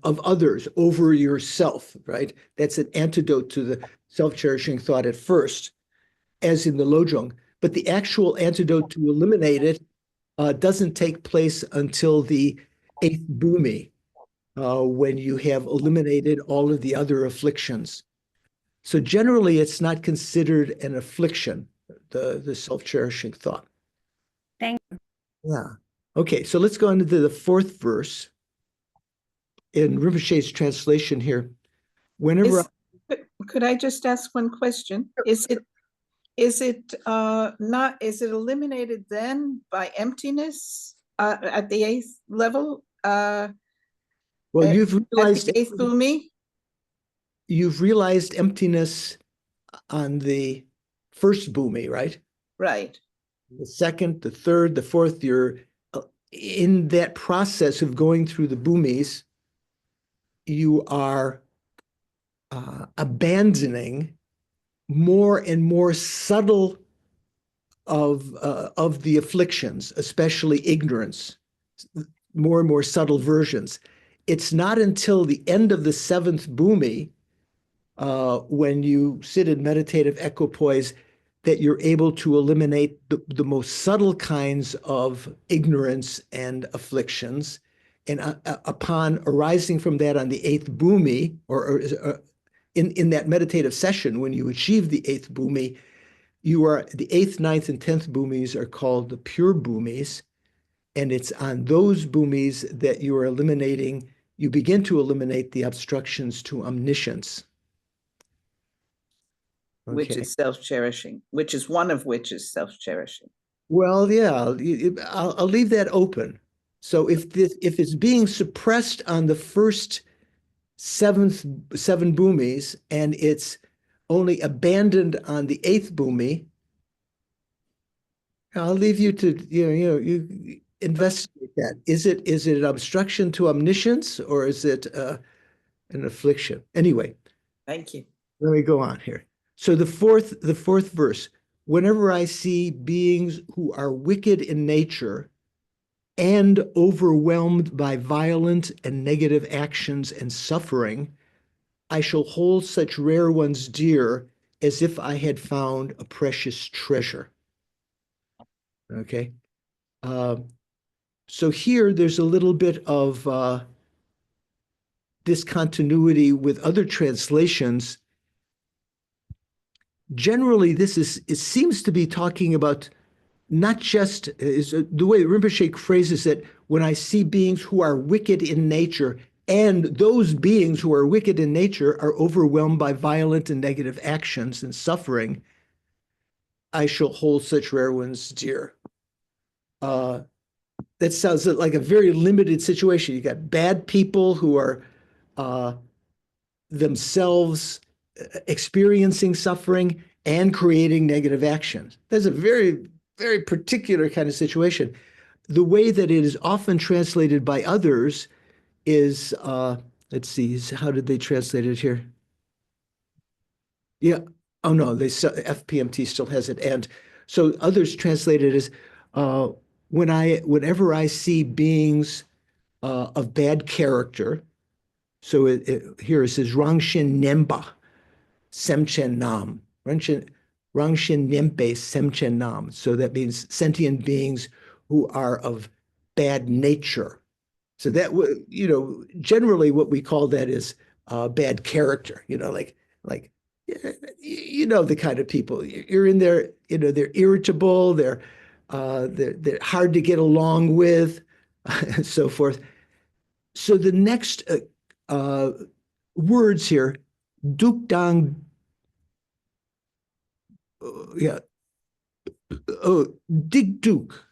others over yourself, right? That's an antidote to the self-cherishing thought at first, as in the Lojong. But the actual antidote to eliminate it doesn't take place until the 8th bhumi, when you have eliminated all of the other afflictions. So generally, it's not considered an affliction, the self-cherishing thought. Thank you. Yeah. Okay, so let's go into the 4th verse in Rinpoche's translation here. Whenever Could I just ask one question? Is it eliminated then by emptiness at the 8th level? well, you've realized at the 8th bhumi? You've realized emptiness on the 1st bhumi, right? Right. The 2nd, the 3rd, the 4th, you're in that process of going through the bhumis, you are abandoning more and more subtle of the afflictions, especially ignorance, more and more subtle versions. It's not until the end of the 7th bhumi, when you sit in meditative equipoise, that you're able to eliminate the most subtle kinds of ignorance and afflictions. And upon arising from that on the 8th bhumi, or in that meditative session, when you achieve the 8th bhumi, the 8th, 9th, and 10th bhumis are called the pure bhumis. And it's on those bhumis that you begin to eliminate the obstructions to omniscience. Okay. Which is self-cherishing, one of which is self-cherishing. Well, yeah, I'll leave that open. So if it's being suppressed on the first 7 bhumis and it's only abandoned on the 8th bhumi, I'll leave you to you investigate that. Is it an obstruction to omniscience, or is it an affliction? Anyway, thank you. Let me go on here. So the fourth verse. whenever I see beings who are wicked in nature and overwhelmed by violent and negative actions and suffering, I shall hold such rare ones dear as if I had found a precious treasure. Okay. So here there's a little bit of discontinuity with other translations. Generally, it seems to be talking about not just the way Rinpoche phrases it, when I see beings who are wicked in nature, and those beings who are wicked in nature are overwhelmed by violent and negative actions and suffering, I shall hold such rare ones dear. That sounds like a very limited situation. You got bad people who are themselves experiencing suffering and creating negative actions. That's a very, very particular kind of situation. The way that it is often translated by others is, let's see, how did they translate it here? Yeah. Oh no, FPMT still has it. And so others translate it as whenever I see beings of bad character. So here it says Rangshin Nemba Semchen Nam. Rangshin Nembe Semchen Nam. So that means sentient beings who are of bad nature. So that generally what we call that is bad character. Like the kind of people you're in there. They're irritable. They're hard to get along with, and so forth. So the next words here, duk dang, dig duk,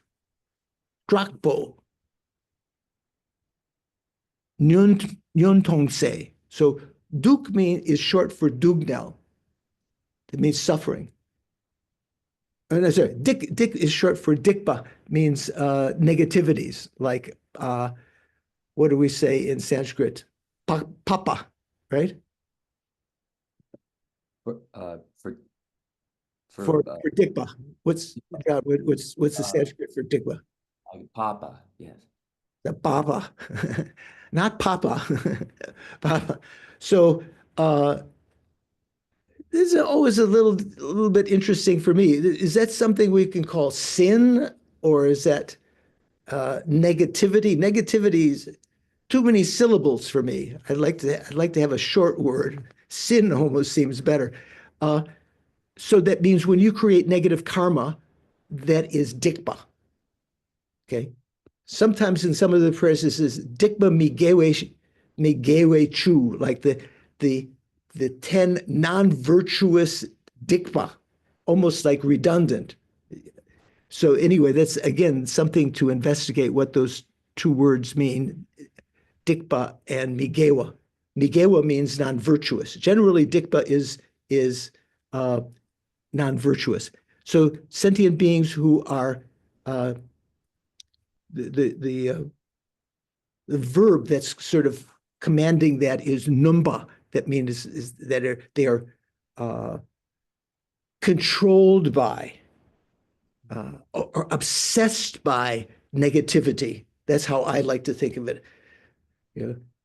drakbo, nyun tong se. So duk is short for dugnel. It means suffering. No, sorry, dik is short for dikpa, means negativities, like what do we say in Sanskrit? Papa, right? For dikpa. What's the Sanskrit for dikpa? Papa, yes. The papa, not papa. Papa. So this is always a little bit interesting for me. Is that something we can call sin, or is that negativity? Negativity is too many syllables for me. I'd like to have a short word. Sin almost seems better. So that means when you create negative karma, that is dikpa. Okay. Sometimes in some of the phrases is dikpa migewe chu, like the 10 non-virtuous dikpa, almost like redundant. So anyway, that's again something to investigate what those two words mean, dikpa and migewa. Migewa means non-virtuous. Generally, dikpa is non-virtuous. So sentient beings who are the verb that's sort of commanding that is numba. That means is that they are controlled by or obsessed by negativity. That's how I like to think of it.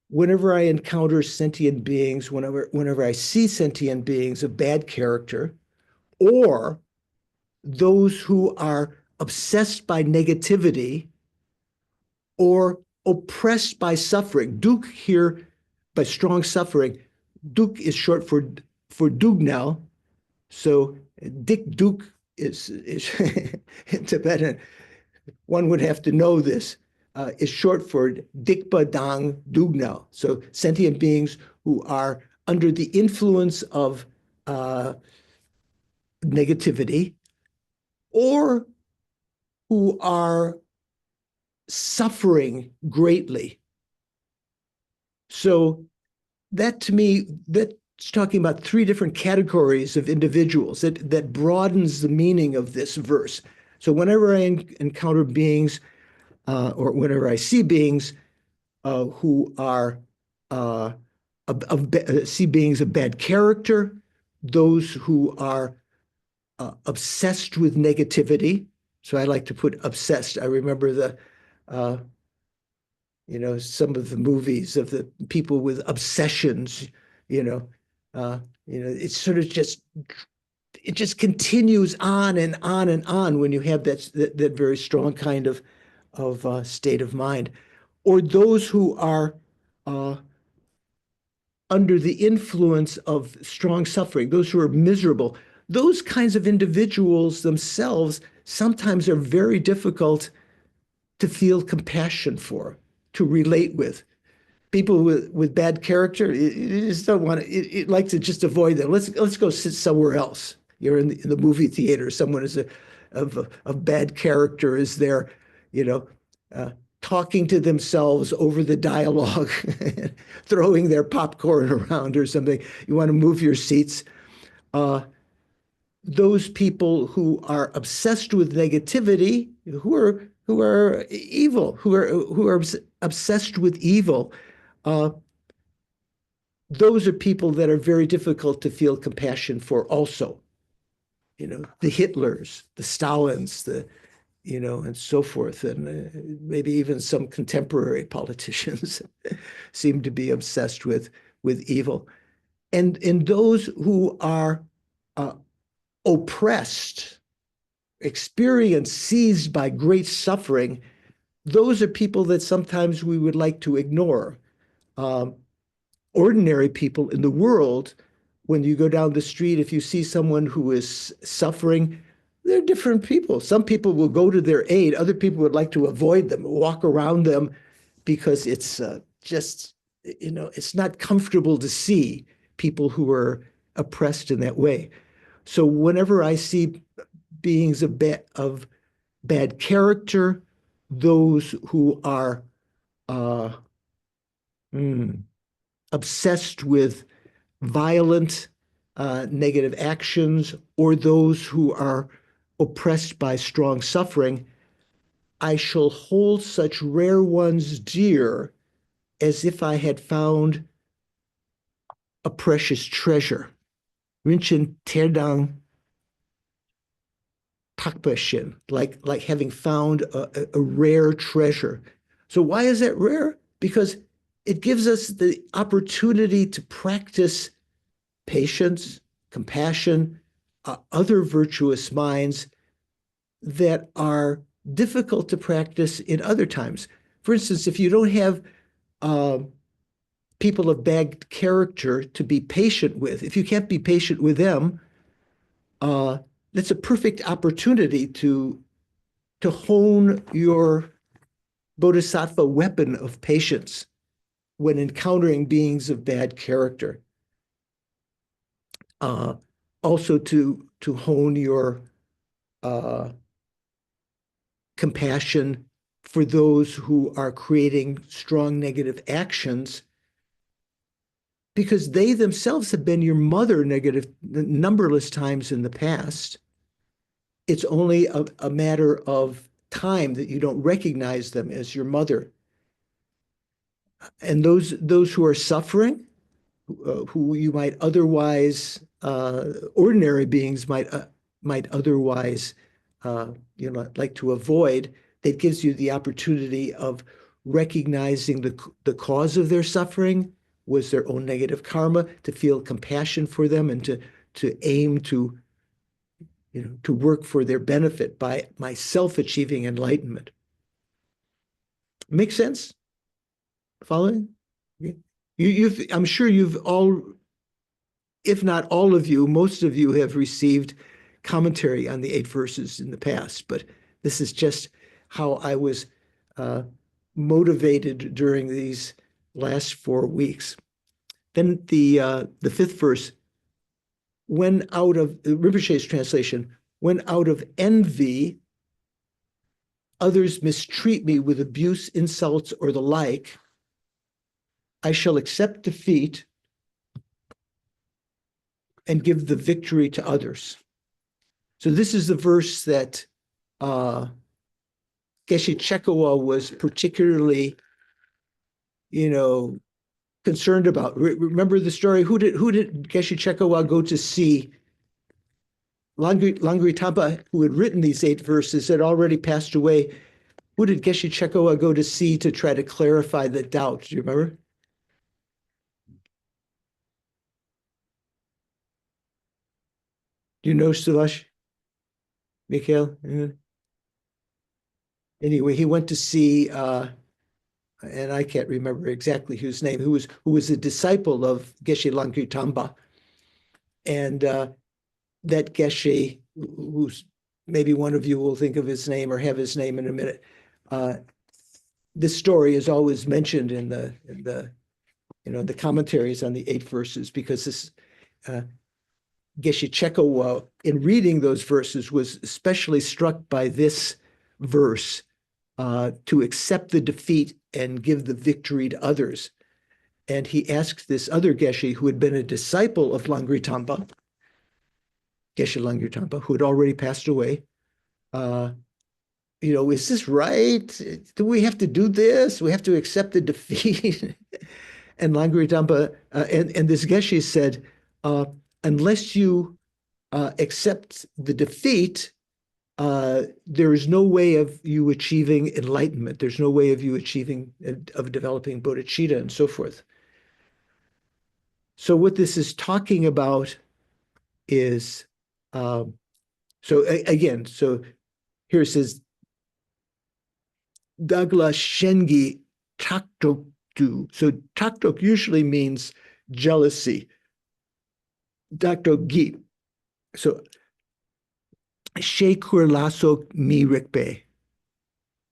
Whenever I encounter sentient beings, whenever I see sentient beings of bad character, or those who are obsessed by negativity or oppressed by suffering. Duk here, by strong suffering. Duk is short for dugnal. So dik duk is in Tibetan. One would have to know this. Is short for dikpa dang dugnal. So sentient beings who are under the influence of negativity, or who are suffering greatly. So that to me, that's talking about three different categories of individuals. That broadens the meaning of this verse. So whenever I encounter beings, or whenever I see beings who are see beings of bad character, those who are obsessed with negativity. So I like to put obsessed. I remember some of the movies of the people with obsessions, it's sort of it just continues on and on and on when you have that very strong kind of state of mind. Or those who are under the influence of strong suffering, those who are miserable, those kinds of individuals themselves sometimes are very difficult to feel compassion for, to relate with. People with bad character, you just don't want to, it like to just avoid them. Let's go sit somewhere else. You're in the movie theater. Someone is of bad character is there, talking to themselves over the dialogue, throwing their popcorn around or something. You want to move your seats. Those people who are obsessed with negativity, who are evil, who are obsessed with evil, those are people that are very difficult to feel compassion for also. The Hitlers, the Stalins, and so forth, and maybe even some contemporary politicians seem to be obsessed with evil. And those who are oppressed, seized by great suffering, those are people that sometimes we would like to ignore. Ordinary people in the world, when you go down the street, if you see someone who is suffering, they're different people. Some people will go to their aid. Other people would like to avoid them, walk around them, because it's it's not comfortable to see people who are oppressed in that way. So whenever I see beings of bad character, those who are obsessed with violent, negative actions, or those who are oppressed by strong suffering, I shall hold such rare ones dear as if I had found a precious treasure. Rinchen Terdang Takpashin, like having found a rare treasure. So why is that rare? Because it gives us the opportunity to practice patience, compassion, other virtuous minds that are difficult to practice in other times. For instance, if you don't have people of bad character to be patient with, if you can't be patient with them, that's a perfect opportunity to hone your bodhisattva weapon of patience when encountering beings of bad character. Also to hone your compassion for those who are creating strong negative actions, because they themselves have been your mother numberless times in the past. It's only a matter of time that you don't recognize them as your mother. And those who are suffering, who you might otherwise, ordinary beings might otherwise, like to avoid, that gives you the opportunity of recognizing the cause of their suffering was their own negative karma, to feel compassion for them, and to aim to work for their benefit by myself achieving enlightenment. Make sense? Following? I'm sure you've all, if not all of you, most of you have received commentary on the 8 verses in the past, but this is just how I was motivated during these last 4 weeks. Then the 5th verse, when out of Rinpoche's translation, when out of envy others mistreat me with abuse, insults, or the like, I shall accept defeat and give the victory to others. So this is the verse that Geshe Chekawa was particularly, concerned about. Remember the story? Who did Geshe Chekawa go to see Langri who had written these 8 verses, had already passed away. Who did Geshe Chekowa go to see to try to clarify the doubt? Do you remember? Do you know, Suvash? Mikhail? Anyway, he went to see, and I can't remember exactly whose name, who was a disciple of Geshe Langri Tamba. And that Geshe, who's maybe one of you will think of his name or have his name in a minute. This story is always mentioned in the commentaries on the 8 verses, because this Geshe Chekowa, in reading those verses, was especially struck by this verse, to accept the defeat and give the victory to others. And he asked this other Geshe, who had been a disciple of Langri Tamba, Geshe Langri Tamba, who had already passed away, is this right? Do we have to do this? We have to accept the defeat? And Langri Tamba, and this Geshe said, unless you accept the defeat, there is no way of you achieving enlightenment. There's no way of you of developing bodhicitta and so forth. So what this is talking about is, so here it says, Dagla Shengi Taktok Du. So Taktok usually means jealousy. Taktok Gi. So Shekur Lasok Mi Rikpe.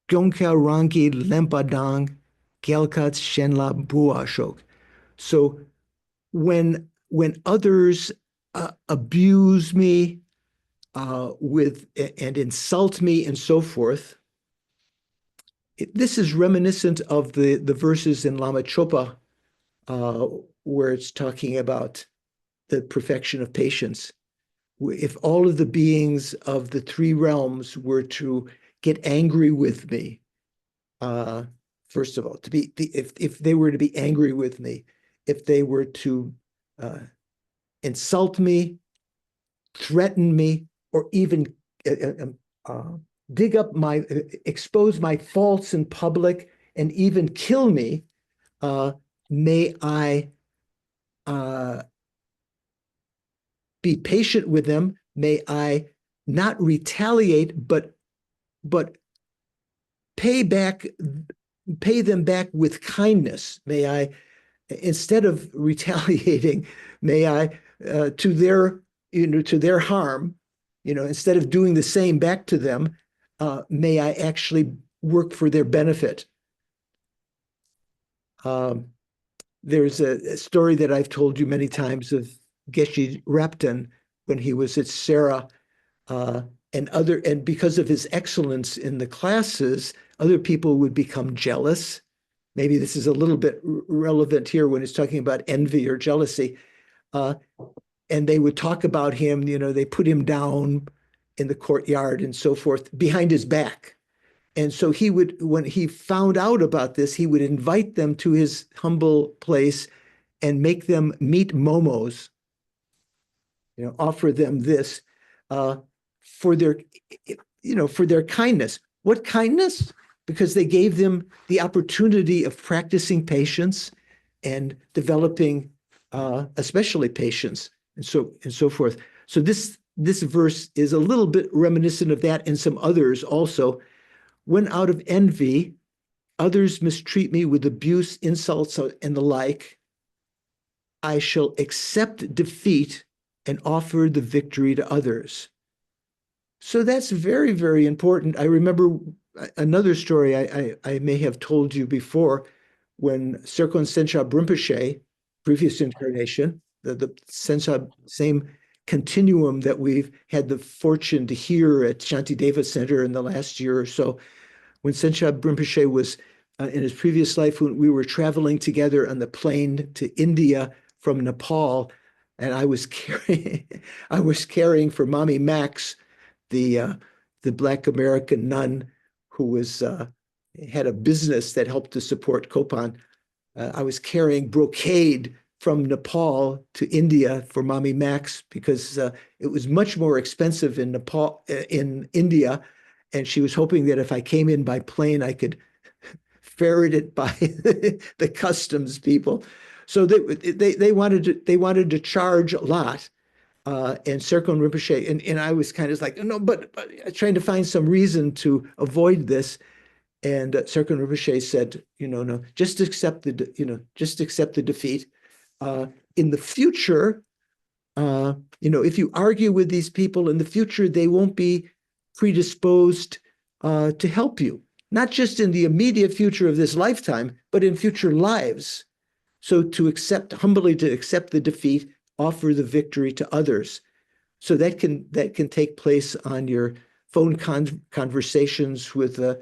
Gyongkel Rangi Lempadang Gelkat Shenla Buashok. So when others abuse me and insult me and so forth, this is reminiscent of the verses in Lama Chopa, where it's talking about the perfection of patience. If all of the beings of the 3 realms were to get angry with me, first of all, if they were to be angry with me, if they were to insult me, threaten me, or even expose my faults in public and even kill me, may I be patient with them. May I not retaliate, but pay them back with kindness. May I, instead of retaliating, may I to their harm, instead of doing the same back to them, may I actually work for their benefit. There's a story that I've told you many times of Geshe Rapton when he was at Sarah, and because of his excellence in the classes, other people would become jealous. Maybe this is a little bit relevant here when it's talking about envy or jealousy. And they would talk about him, they put him down in the courtyard and so forth behind his back. And so he would, when he found out about this, he would invite them to his humble place and make them meet momos, offer them this for their kindness. What kindness? Because they gave them the opportunity of practicing patience and developing especially patience and so forth. So this verse is a little bit reminiscent of that and some others also. When out of envy, others mistreat me with abuse, insults, and the like, I shall accept defeat and offer the victory to others. So that's very, very important. I remember another story I may have told you before, when Serkon Sensha Rinpoche, previous incarnation, the Sensha, same continuum that we've had the fortune to hear at Shantideva Center in the last year or so, when Sensha Rinpoche was in his previous life, when we were traveling together on the plane to India from Nepal, and I was carrying for Mommy Max, the Black American nun who had a business that helped to support Kopan. I was carrying brocade from Nepal to India for Mommy Max because it was much more expensive in India, and she was hoping that if I came in by plane, I could ferret it by the customs people. So they wanted to charge a lot. And Serkon Rinpoche, and I was kind of like, no, but trying to find some reason to avoid this. And Serkon Rinpoche said, no, just accept the defeat. In the future, if you argue with these people in the future, they won't be predisposed to help you, not just in the immediate future of this lifetime, but in future lives. So humbly to accept the defeat, offer the victory to others. So that can take place on your phone conversations with with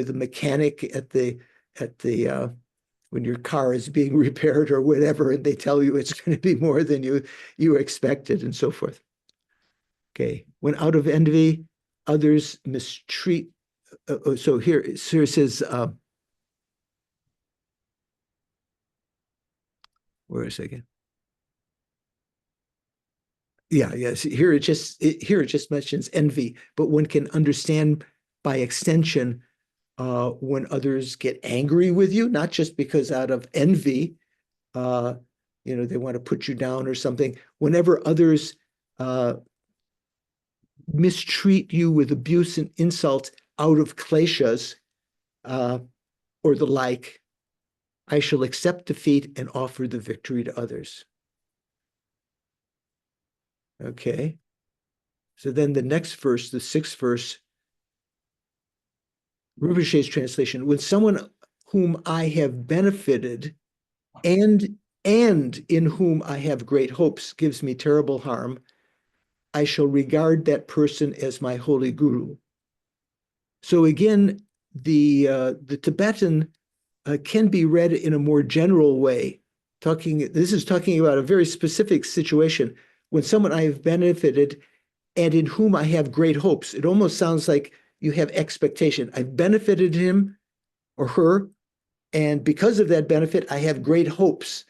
a mechanic at the when your car is being repaired or whatever, and they tell you it's going to be more than you expected, and so forth. Okay, when out of envy, others mistreat. So here it says. Where is it again? Yeah, yes. Here it just mentions envy, but one can understand by extension when others get angry with you, not just because out of envy, they want to put you down or something. Whenever others mistreat you with abuse and insult out of kleshas or the like, I shall accept defeat and offer the victory to others. Okay. So then the next verse, the 6th verse, Rinpoche's translation, when someone whom I have benefited and in whom I have great hopes gives me terrible harm, I shall regard that person as my holy guru. So again, the Tibetan can be read in a more general way. This is talking about a very specific situation. When someone I have benefited and in whom I have great hopes, it almost sounds like you have expectation. I've benefited him or her, and because of that benefit, I have great hopes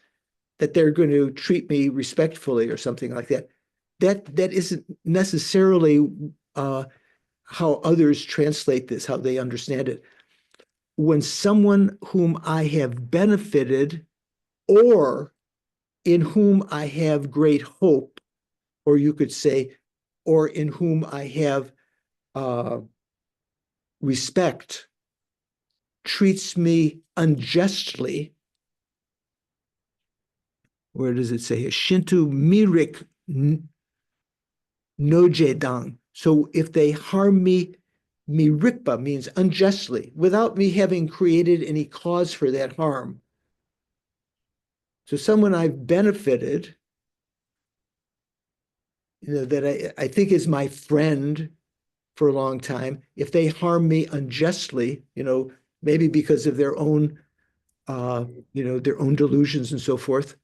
that they're going to treat me respectfully or something like that. That isn't necessarily how others translate this, how they understand it. When someone whom I have benefited or in whom I have great hope, or you could say, or in whom I have respect, treats me unjustly. Where does it say? Shintu mirik nojedang. So if they harm me, mirikpa means unjustly, without me having created any cause for that harm. So someone I've benefited, that I think is my friend for a long time, if they harm me unjustly, maybe because of their own, their own delusions and so forth,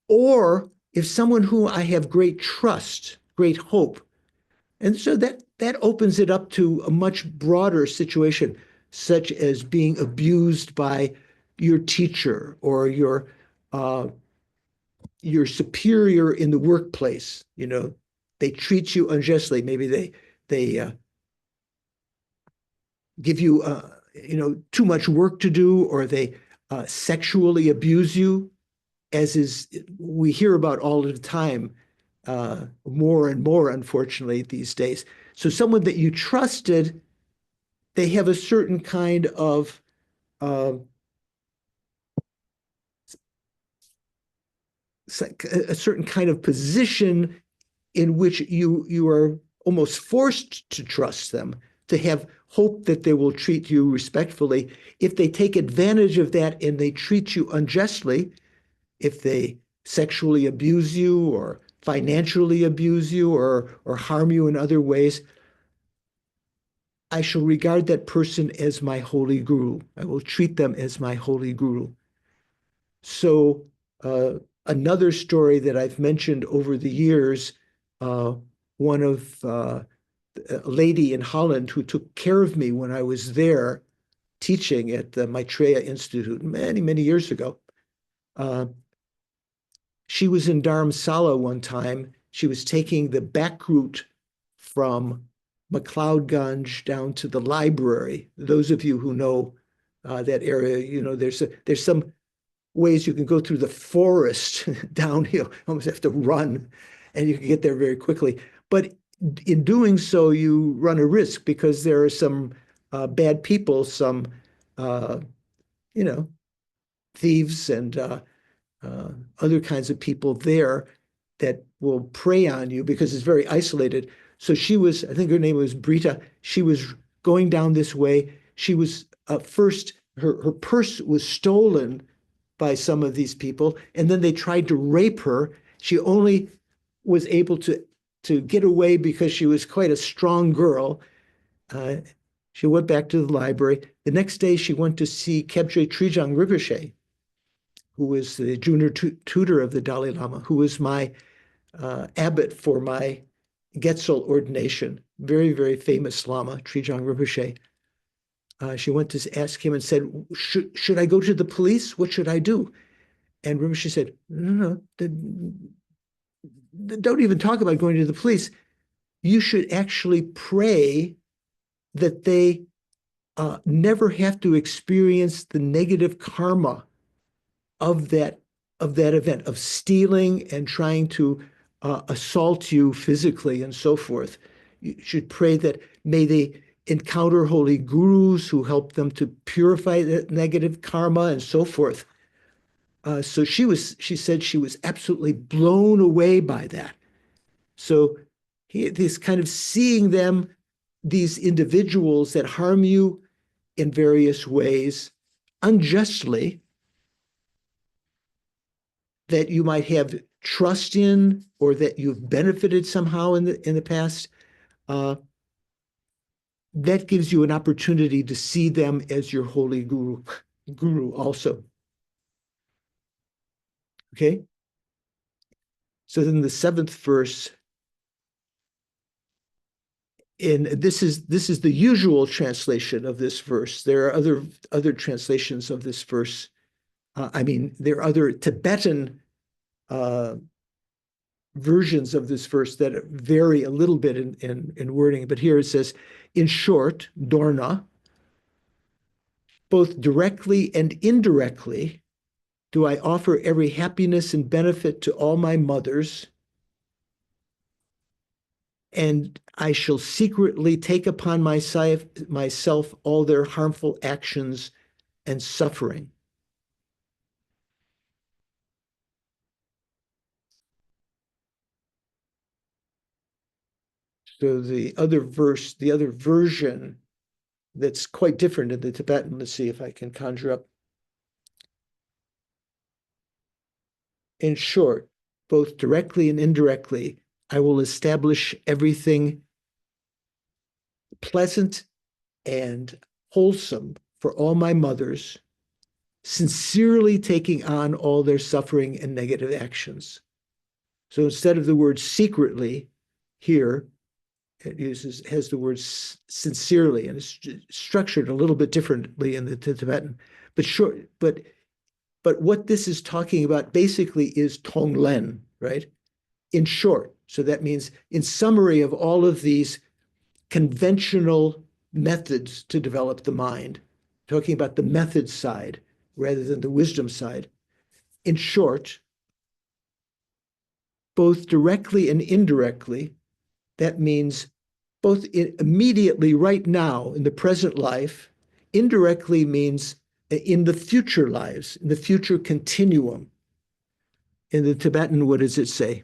or if someone who I have great trust, great hope, and so that opens it up to a much broader situation, such as being abused by your teacher or your superior in the workplace. They treat you unjustly. Maybe they give you too much work to do, or they sexually abuse you, as we hear about all the time, more and more, unfortunately, these days. So someone that you trusted, they have a certain kind of position in which you are almost forced to trust them, to have hope that they will treat you respectfully. If they take advantage of that and they treat you unjustly, if they sexually abuse you or financially abuse you or harm you in other ways, I shall regard that person as my holy guru. I will treat them as my holy guru. So another story that I've mentioned over the years, one of a lady in Holland who took care of me when I was there teaching at the Maitreya Institute many, many years ago. She was in Dharamsala one time. She was taking the back route from McLeodganj down to the library. Those of you who know that area, you know, there's some ways you can go through the forest downhill, you almost have to run, and you can get there very quickly. But in doing so, you run a risk because there are some bad people, some, you know, thieves and other kinds of people there that will prey on you because it's very isolated. So she was, I think her name was Brita. She was going down this way. She was first, her purse was stolen by some of these people, and then they tried to rape her. She only was able to get away because she was quite a strong girl. She went back to the library. The next day, she went to see Kebje Trijang Rinpoche, who was the junior tutor of the Dalai Lama, who was my abbot for my Getzel ordination. Very, very famous Lama, Trijang Rinpoche. She went to ask him and said, should I go to the police? What should I do? And Rinpoche said, no, don't even talk about going to the police. You should actually pray that they never have to experience the negative karma of that event, of stealing and trying to assault you physically and so forth. You should pray that may they encounter holy gurus who help them to purify that negative karma and so forth. So she said she was absolutely blown away by that. So this kind of seeing them, these individuals that harm you in various ways unjustly, that you might have trust in or that you've benefited somehow in the past, that gives you an opportunity to see them as your holy guru also. Okay? So then the seventh verse, and this is the usual translation of this verse. There are other translations of this verse. There are other Tibetan versions of this verse that vary a little bit in wording, but here it says, in short, Dorna, both directly and indirectly, do I offer every happiness and benefit to all my mothers, and I shall secretly take upon myself all their harmful actions and suffering. So the other version that's quite different in the Tibetan, let's see if I can conjure up. In short, both directly and indirectly, I will establish everything pleasant and wholesome for all my mothers, sincerely taking on all their suffering and negative actions. So instead of the word secretly, here, it has the word sincerely, and it's structured a little bit differently in the Tibetan. But what this is talking about basically is Tonglen, right? In short. So that means in summary of all of these conventional methods to develop the mind, talking about the method side rather than the wisdom side. In short, both directly and indirectly, that means both immediately right now in the present life, indirectly means in the future lives, in the future continuum. In the Tibetan, what does it say?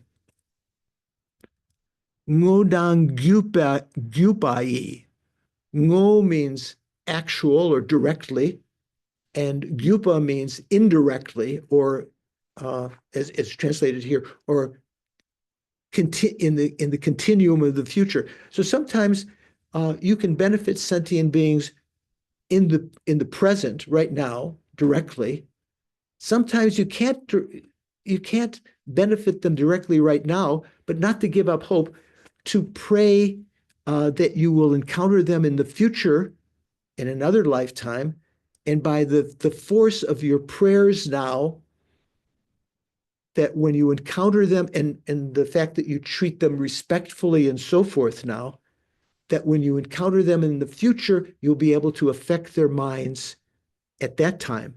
Ngodang gyupai. Ngo means actual or directly, and gyupa means indirectly, or as translated here, or in the continuum of the future. So sometimes you can benefit sentient beings in the present, right now, directly. Sometimes you can't benefit them directly right now, but not to give up hope, to pray that you will encounter them in the future, in another lifetime, and by the force of your prayers now, that when you encounter them, and the fact that you treat them respectfully and so forth now, that when you encounter them in the future, you'll be able to affect their minds at that time.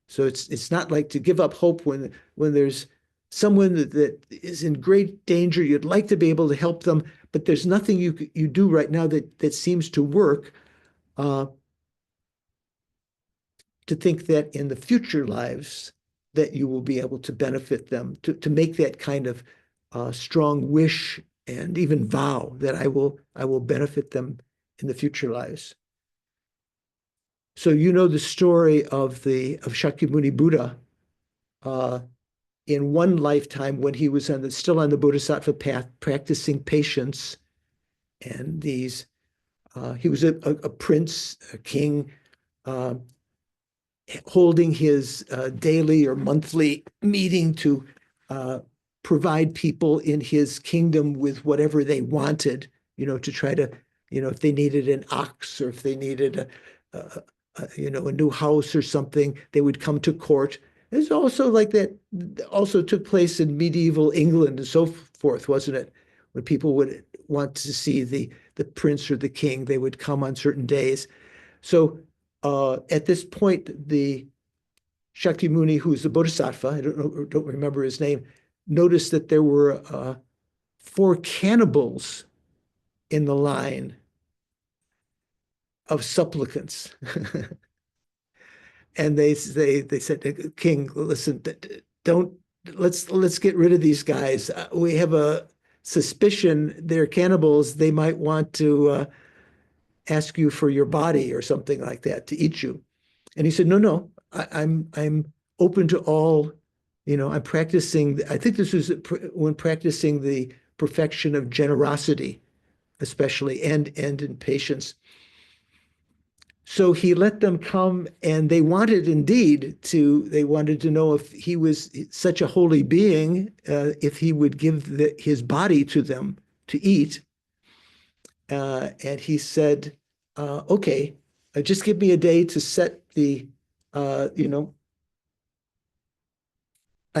So it's not like to give up hope when there's someone that is in great danger. You'd like to be able to help them, but there's nothing you do right now that seems to work. To think that in the future lives that you will be able to benefit them, to make that kind of strong wish and even vow that I will benefit them in the future lives. So you know the story of Shakyamuni Buddha. In one lifetime, when he was still on the Bodhisattva path, practicing patience, and he was a prince, a king, holding his daily or monthly meeting to provide people in his kingdom with whatever they wanted, to try to, if they needed an ox or if they needed a new house or something, they would come to court. It's also like that, also took place in medieval England and so forth, wasn't it? When people would want to see the prince or the king, they would come on certain days. So at this point, the Shakyamuni, who's the Bodhisattva, I don't remember his name, noticed that there were 4 cannibals in the line of supplicants. And they said, King, listen, let's get rid of these guys. We have a suspicion they're cannibals. They might want to ask you for your body or something like that, to eat you. And he said, no, I'm open to all, I'm practicing, I think this was when practicing the perfection of generosity, especially, and in patience. So he let them come, and they wanted to know if he was such a holy being, if he would give his body to them to eat. And he said, okay, just give me a day to set the, I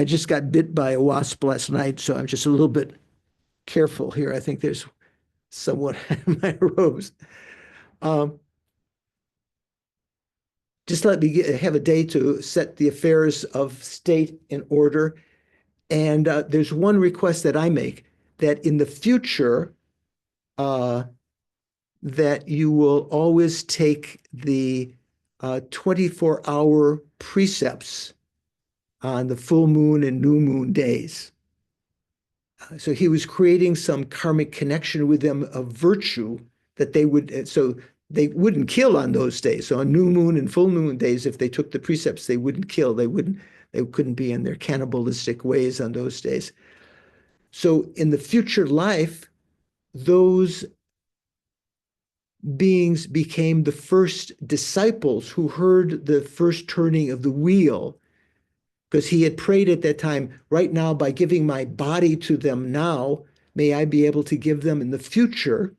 just got bit by a wasp last night, so I'm just a little bit careful here. I think there's someone in my robes. Just let me have a day to set the affairs of state in order. And there's one request that I make, that in the future, that you will always take the 24-hour precepts on the full moon and new moon days. So he was creating some karmic connection with them of virtue that they would, so they wouldn't kill on those days. So on new moon and full moon days, if they took the precepts, they wouldn't kill. They couldn't be in their cannibalistic ways on those days. So in the future life, those beings became the first disciples who heard the first turning of the wheel, because he had prayed at that time, right now, by giving my body to them now, may I be able to give them in the future,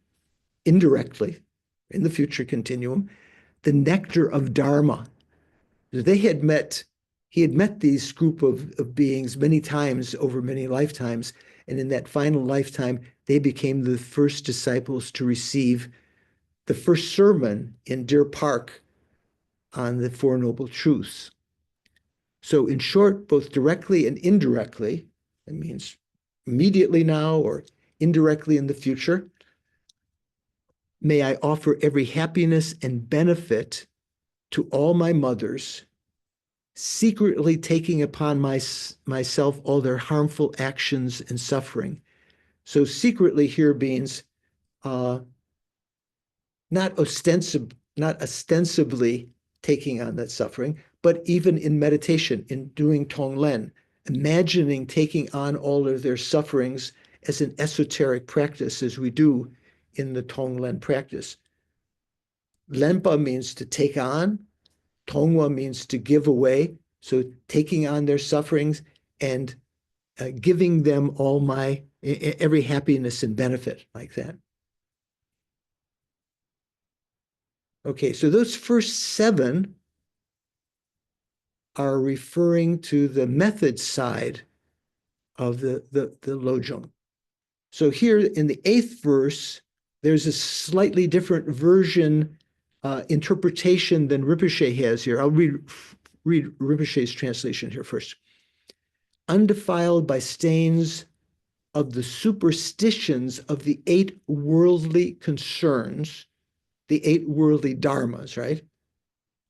indirectly, in the future continuum, the nectar of Dharma. He had met these group of beings many times over many lifetimes, and in that final lifetime, they became the first disciples to receive the first sermon in Deer Park on the Four Noble Truths. So in short, both directly and indirectly, it means immediately now or indirectly in the future, may I offer every happiness and benefit to all my mothers, secretly taking upon myself all their harmful actions and suffering. So secretly here means not ostensibly taking on that suffering, but even in meditation, in doing Tonglen, imagining taking on all of their sufferings as an esoteric practice, as we do in the Tonglen practice. Lenpa means to take on, Tongwa means to give away, so taking on their sufferings and giving them all every happiness and benefit like that. Okay, so those first 7 are referring to the method side of the Lojong. So here in the 8th verse, there's a slightly different version, interpretation than Rinpoche has here. I'll read Rinpoche's translation here first. Undefiled by stains of the superstitions of the 8 worldly concerns, the 8 worldly dharmas, right?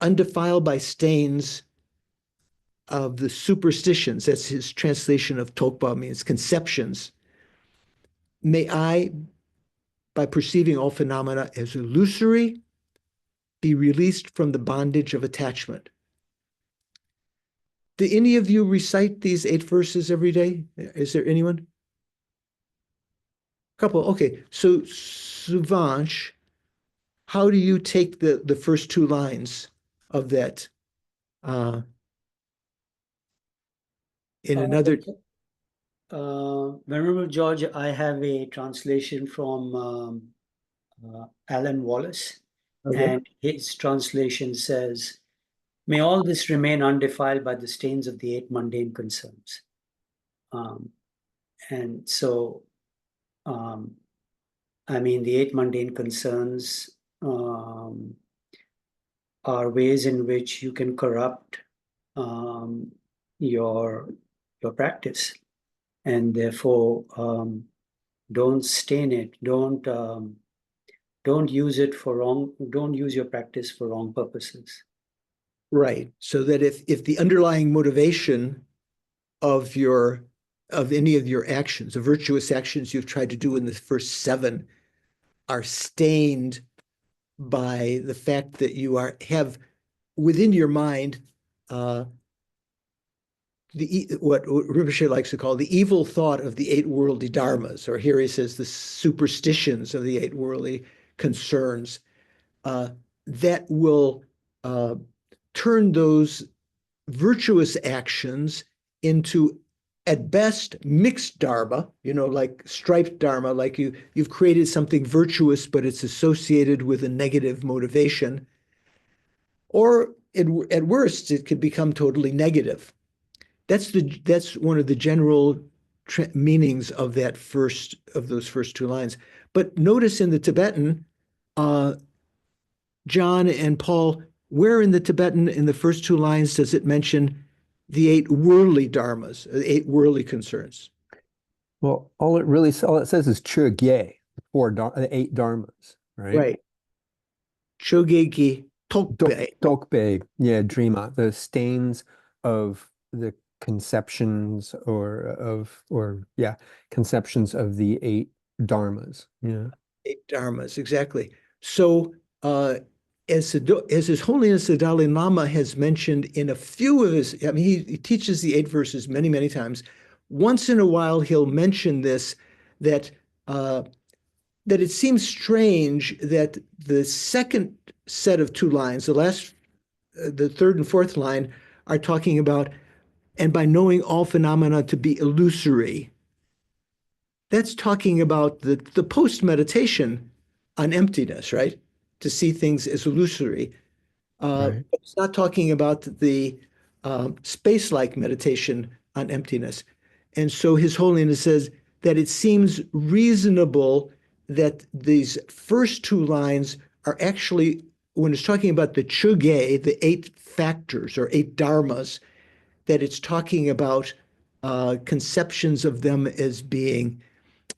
Undefiled by stains of the superstitions, that's his translation of Tokpa, means conceptions. May I, by perceiving all phenomena as illusory, be released from the bondage of attachment. Do any of you recite these 8 verses every day? Is there anyone? Couple, okay. So Suvansh, how do you take the first 2 lines of that? In another. Venerable George, I have a translation from Alan Wallace, and his translation says, "May all this remain undefiled by the stains of the 8 mundane concerns." And so, I mean, the 8 mundane concerns are ways in which you can corrupt your practice, and therefore don't stain it. Don't use it for wrong. Don't use your practice for wrong purposes. Right. So that if the underlying motivation of any of your actions, the virtuous actions you've tried to do in the first 7, are stained by the fact that you have within your mind what Rinpoche likes to call the evil thought of the 8 worldly dharmas, or here he says the superstitions of the 8 worldly concerns, that will turn those virtuous actions into, at best, mixed dharma, like striped dharma, like you've created something virtuous, but it's associated with a negative motivation. Or at worst, it could become totally negative. That's one of the general meanings of those first 2 lines. But notice in the Tibetan, John and Paul, where in the Tibetan, in the first 2 lines, does it mention the 8 worldly dharmas, the 8 worldly concerns? Well, all it says is chugye, 8 dharmas, right? Right. Chogegi tokpe. Tokpe, yeah, drima, the stains of the conceptions conceptions of the 8 dharmas. Yeah. 8 dharmas, exactly. So as His Holiness the Dalai Lama has mentioned in a few of his, I mean, he teaches the 8 verses many, many times. Once in a while, he'll mention this, that it seems strange that the second set of 2 lines, the 3rd and 4th line, are talking about, and by knowing all phenomena to be illusory. That's talking about the post-meditation on emptiness, right? To see things as illusory. Right. But it's not talking about the space-like meditation on emptiness. And so His Holiness says that it seems reasonable that these first 2 lines are actually, when it's talking about the chugye, the 8 factors or 8 dharmas, that it's talking about conceptions of them as being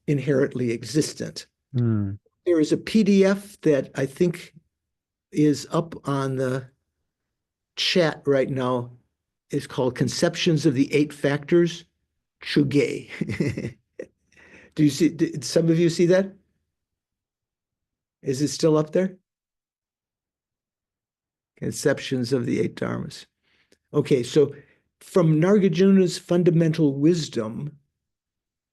inherently existent. There is a PDF that I think is up on the chat right now. It's called Conceptions of the 8 Factors, Chugye. Did some of you see that? Is it still up there? Conceptions of the 8 dharmas. Okay, so from Nagarjuna's Fundamental Wisdom,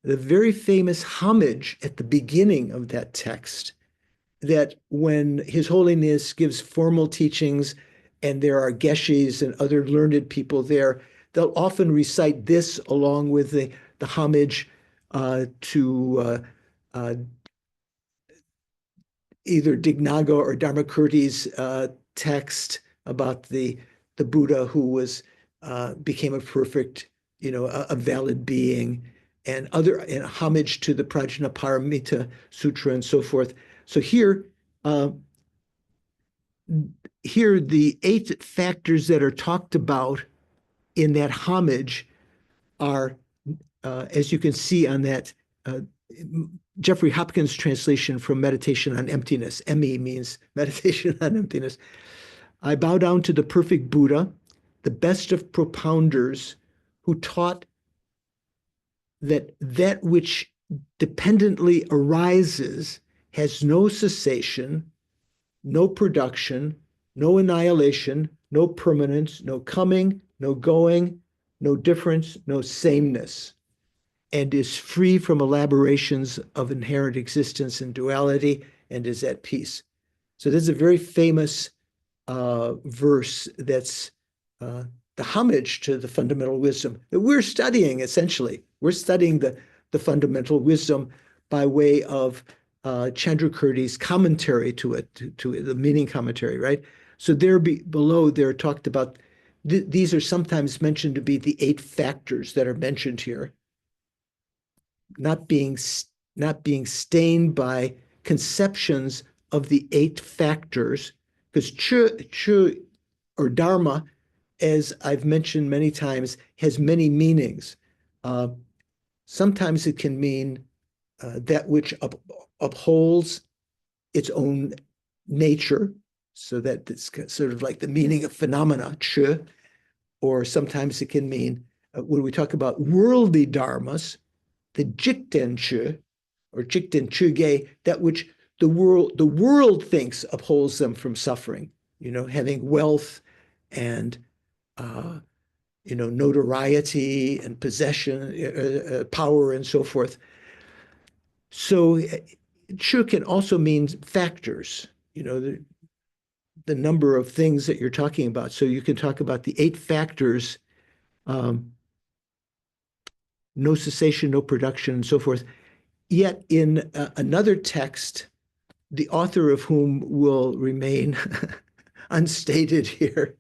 the very famous homage at the beginning of that text, that when His Holiness gives formal teachings and there are geshes and other learned people there, they'll often recite this along with the homage to either Dignaga or Dharmakirti's text about the Buddha who became a perfect, a valid being, and homage to the Prajnaparamita Sutra and so forth. So here the 8 factors that are talked about in that homage are, as you can see on that, Jeffrey Hopkins' translation from Meditation on Emptiness. ME means Meditation on Emptiness. I bow down to the perfect Buddha, the best of propounders, who taught that which dependently arises has no cessation, no production, no annihilation, no permanence, no coming, no going, no difference, no sameness, and is free from elaborations of inherent existence and duality, and is at peace. So this is a very famous verse that's the homage to the fundamental wisdom that we're studying, essentially. We're studying the fundamental wisdom by way of Chandrakirti's commentary to it, to the meaning commentary, right? So there below, they're talked about, these are sometimes mentioned to be the 8 factors that are mentioned here, not being stained by conceptions of the 8 factors, because chu or dharma, as I've mentioned many times, has many meanings. Sometimes it can mean that which upholds its own nature, so that it's sort of like the meaning of phenomena, chu, or sometimes it can mean, when we talk about worldly dharmas, the jikten chu, or jikten chuge, that which the world thinks upholds them from suffering, having wealth and notoriety and possession, power, and so forth. So chu can also mean factors, the number of things that you're talking about. So you can talk about the 8 factors, no cessation, no production, and so forth. Yet in another text, the author of whom will remain unstated here,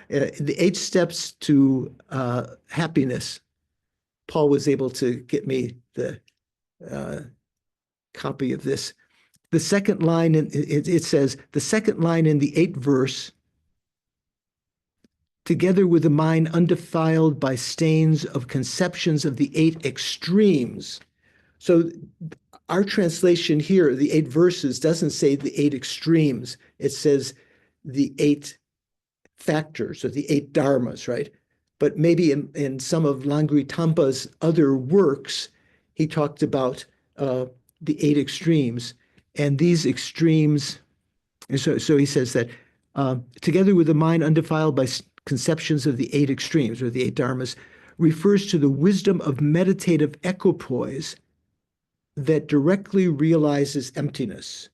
the 8 steps to happiness, Paul was able to get me the copy of this. The second line, it says, the second line in the 8th verse, together with a mind undefiled by stains of conceptions of the 8 extremes. So our translation here, the 8 verses, doesn't say the 8 extremes. It says the 8 factors, or the 8 dharmas, right? But maybe in some of Langri Tampa's other works, he talked about the 8 extremes. And these extremes, and so he says that together with a mind undefiled by conceptions of the 8 extremes, or the 8 dharmas, refers to the wisdom of meditative equipoise that directly realizes emptiness.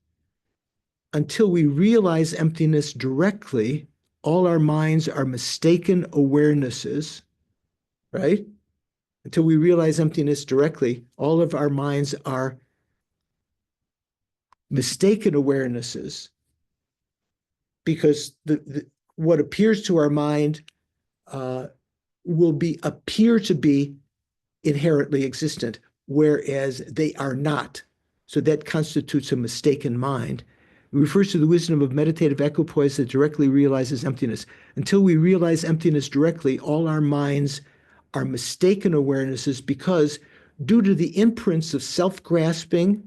Until we realize emptiness directly, all our minds are mistaken awarenesses, right? Until we realize emptiness directly, all of our minds are mistaken awarenesses, because what appears to our mind will appear to be inherently existent, whereas they are not. So that constitutes a mistaken mind. It refers to the wisdom of meditative equipoise that directly realizes emptiness. Until we realize emptiness directly, all our minds are mistaken awarenesses, because due to the imprints of self-grasping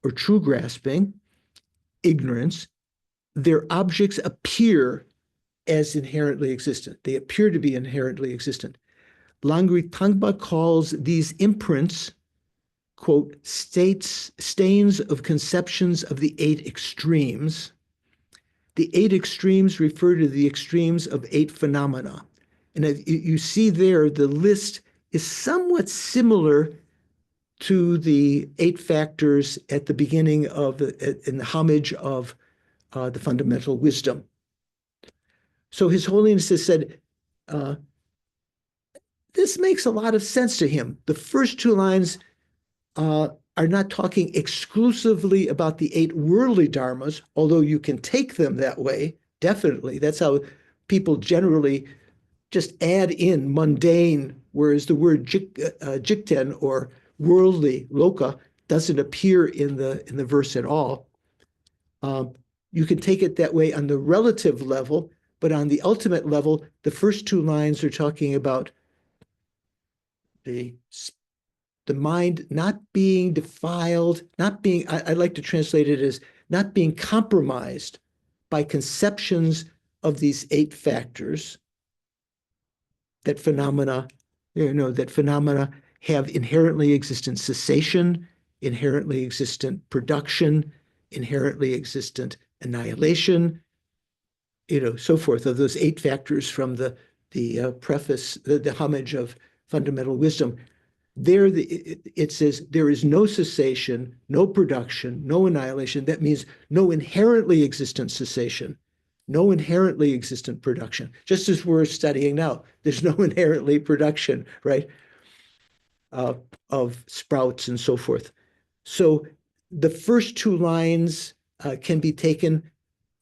or true grasping, ignorance, their objects appear as inherently existent. They appear to be inherently existent. Langri Tangpa calls these imprints, quote, stains of conceptions of the 8 extremes. The 8 extremes refer to the extremes of 8 phenomena. And you see there, the list is somewhat similar to the 8 factors at the beginning of in the homage of the fundamental wisdom. So His Holiness has said, this makes a lot of sense to him. The first 2 lines are not talking exclusively about the 8 worldly dharmas, although you can take them that way, definitely. That's how people generally just add in mundane whereas the word jikten or worldly, loka, doesn't appear in the verse at all. You can take it that way on the relative level, but on the ultimate level, the first two lines are talking about the mind not being defiled, not being, I like to translate it as not being compromised by conceptions of these 8 factors, that phenomena have inherently existent cessation, inherently existent production, inherently existent annihilation, so forth, of those 8 factors from the preface, the homage of fundamental wisdom. There, it says there is no cessation, no production, no annihilation. That means no inherently existent cessation, no inherently existent production. Just as we're studying now, there's no inherently production, right, of sprouts and so forth. So the first 2 lines can be taken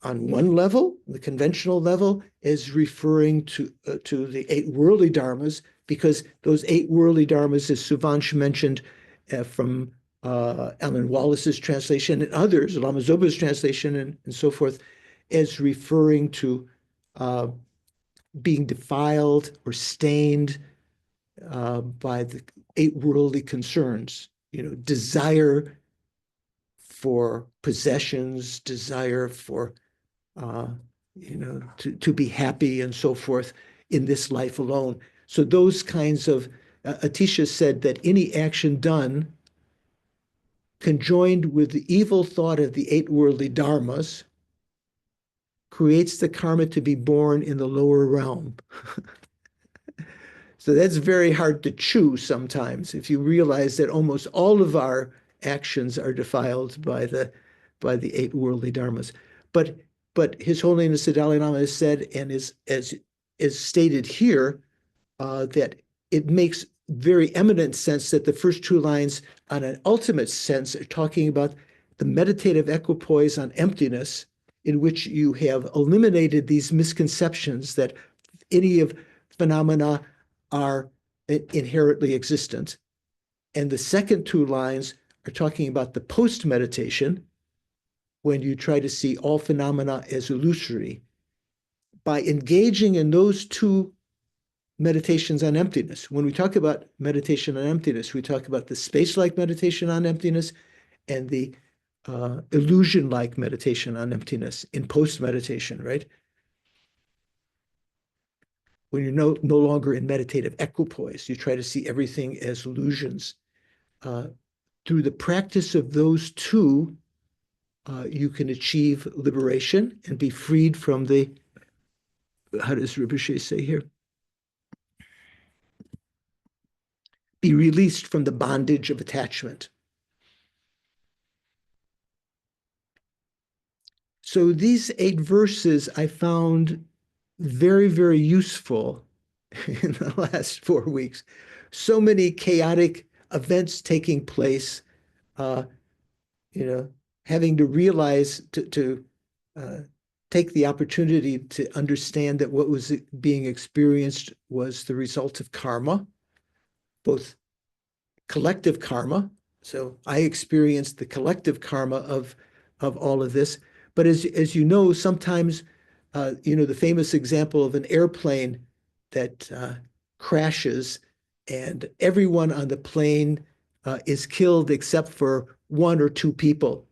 on one level, the conventional level, as referring to the 8 worldly dharmas, because those 8 worldly dharmas, as Suvansh mentioned from Alan Wallace's translation and others, Lama Zopa's translation and so forth, as referring to being defiled or stained by the 8 worldly concerns, desire for possessions, desire for to be happy and so forth in this life alone. So those kinds of, Atisha said that any action done conjoined with the evil thought of the 8 worldly dharmas creates the karma to be born in the lower realm. So that's very hard to chew sometimes if you realize that almost all of our actions are defiled by the 8 worldly dharmas. But His Holiness the Dalai Lama has said, and is stated here, that it makes very eminent sense that the first 2 lines, on an ultimate sense, are talking about the meditative equipoise on emptiness, in which you have eliminated these misconceptions that any of phenomena are inherently existent. And the second 2 lines are talking about the post-meditation, when you try to see all phenomena as illusory. By engaging in those 2 meditations on emptiness, when we talk about meditation on emptiness, we talk about the space-like meditation on emptiness and the illusion-like meditation on emptiness in post-meditation, right? When you're no longer in meditative equipoise, you try to see everything as illusions. Through the practice of those 2, you can achieve liberation and be freed from the, how does Rinpoche say here? Be released from the bondage of attachment. So these 8 verses I found very, very useful in the last 4 weeks. So many chaotic events taking place, having to realize, to take the opportunity to understand that what was being experienced was the result of karma, both collective karma. So I experienced the collective karma of all of this. But as you know, sometimes, the famous example of an airplane that crashes and everyone on the plane is killed except for 1 or 2 people.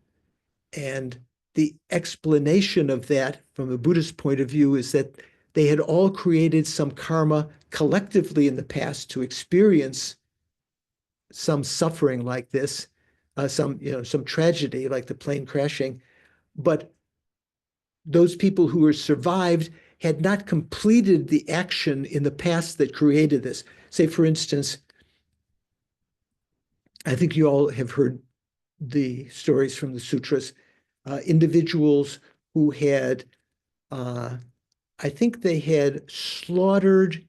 And the explanation of that from a Buddhist point of view is that they had all created some karma collectively in the past to experience some suffering like this, some tragedy like the plane crashing. But those people who were survived had not completed the action in the past that created this. Say, for instance, I think you all have heard the stories from the sutras, individuals who had, I think they had stolen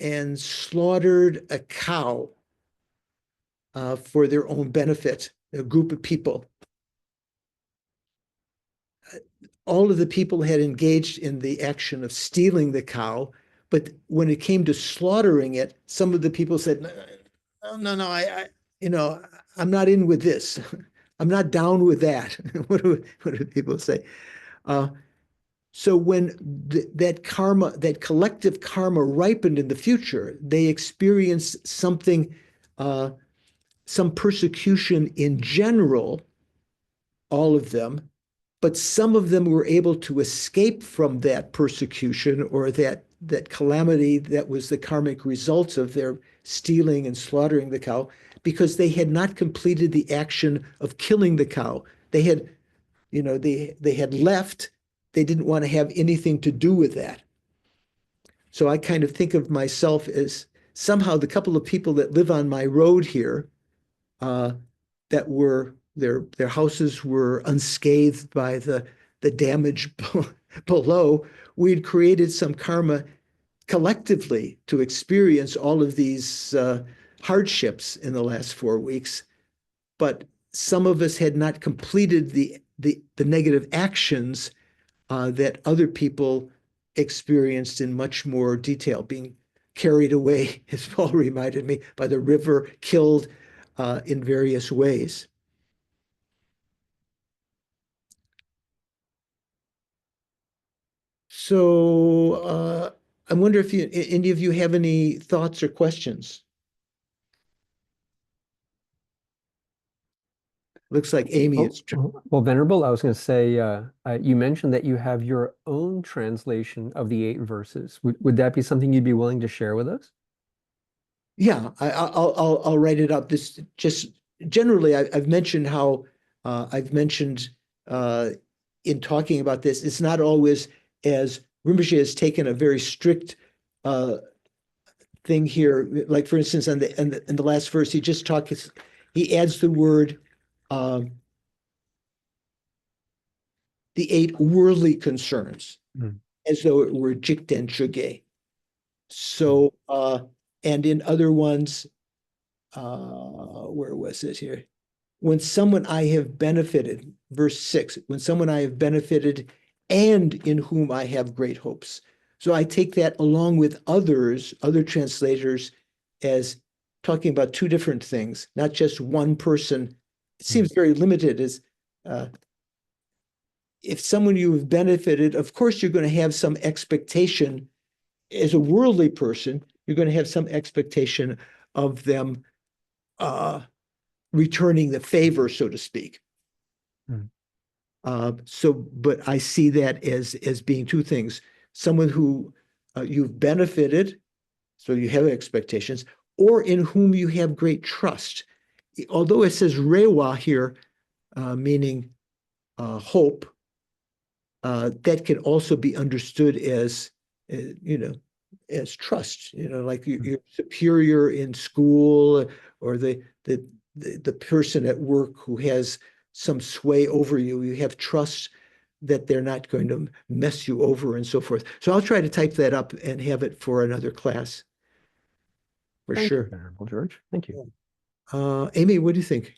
and slaughtered a cow for their own benefit, a group of people. All of the people had engaged in the action of stealing the cow, But when it came to slaughtering it, some of the people said, no, I'm not in with this. I'm not down with that. What do people say? So when that karma, that collective karma ripened in the future, they experienced something, some persecution in general, all of them, but some of them were able to escape from that persecution or that calamity that was the karmic results of their stealing and slaughtering the cow because they had not completed the action of killing the cow. They had, they had left. They didn't want to have anything to do with that. So I kind of think of myself as somehow the couple of people that live on my road here, that were their houses were unscathed by the damage below. We'd created some karma collectively to experience all of these hardships in the last 4 weeks, but some of us had not completed the negative actions that other people experienced in much more detail, being carried away, as Paul reminded me, by the river, killed in various ways. So I wonder if any of you have any thoughts or questions. Looks like Amy is. Well, Venerable, I was going to say, you mentioned that you have your own translation of the 8 verses. Would that be something you'd be willing to share with us? Yeah, I'll write it up. This just generally, I've mentioned how I've mentioned in talking about this, it's not always as Rinpoche has taken a very strict thing here. Like for instance, in the last verse, he adds the word the 8 worldly concerns, as though it were jikten chuge. So, and in other ones, where was it here? When someone I have benefited, verse 6, when someone I have benefited and in whom I have great hopes. So I take that along with other translators, as talking about 2 different things, not just one person. It seems very limited as if someone you have benefited, of course, you're going to have some expectation. As a worldly person, you're going to have some expectation of them returning the favor, so to speak. But I see that as being 2 things. Someone who you've benefited, so you have expectations, or in whom you have great trust. Although it says rewa here, meaning hope, that can also be understood as, as trust, like your superior in school or the person at work who has some sway over you. You have trust that they're not going to mess you over and so forth. So I'll try to type that up and have it for another class. For sure. Thank you, Venerable George. Thank you. Amy, what do you think?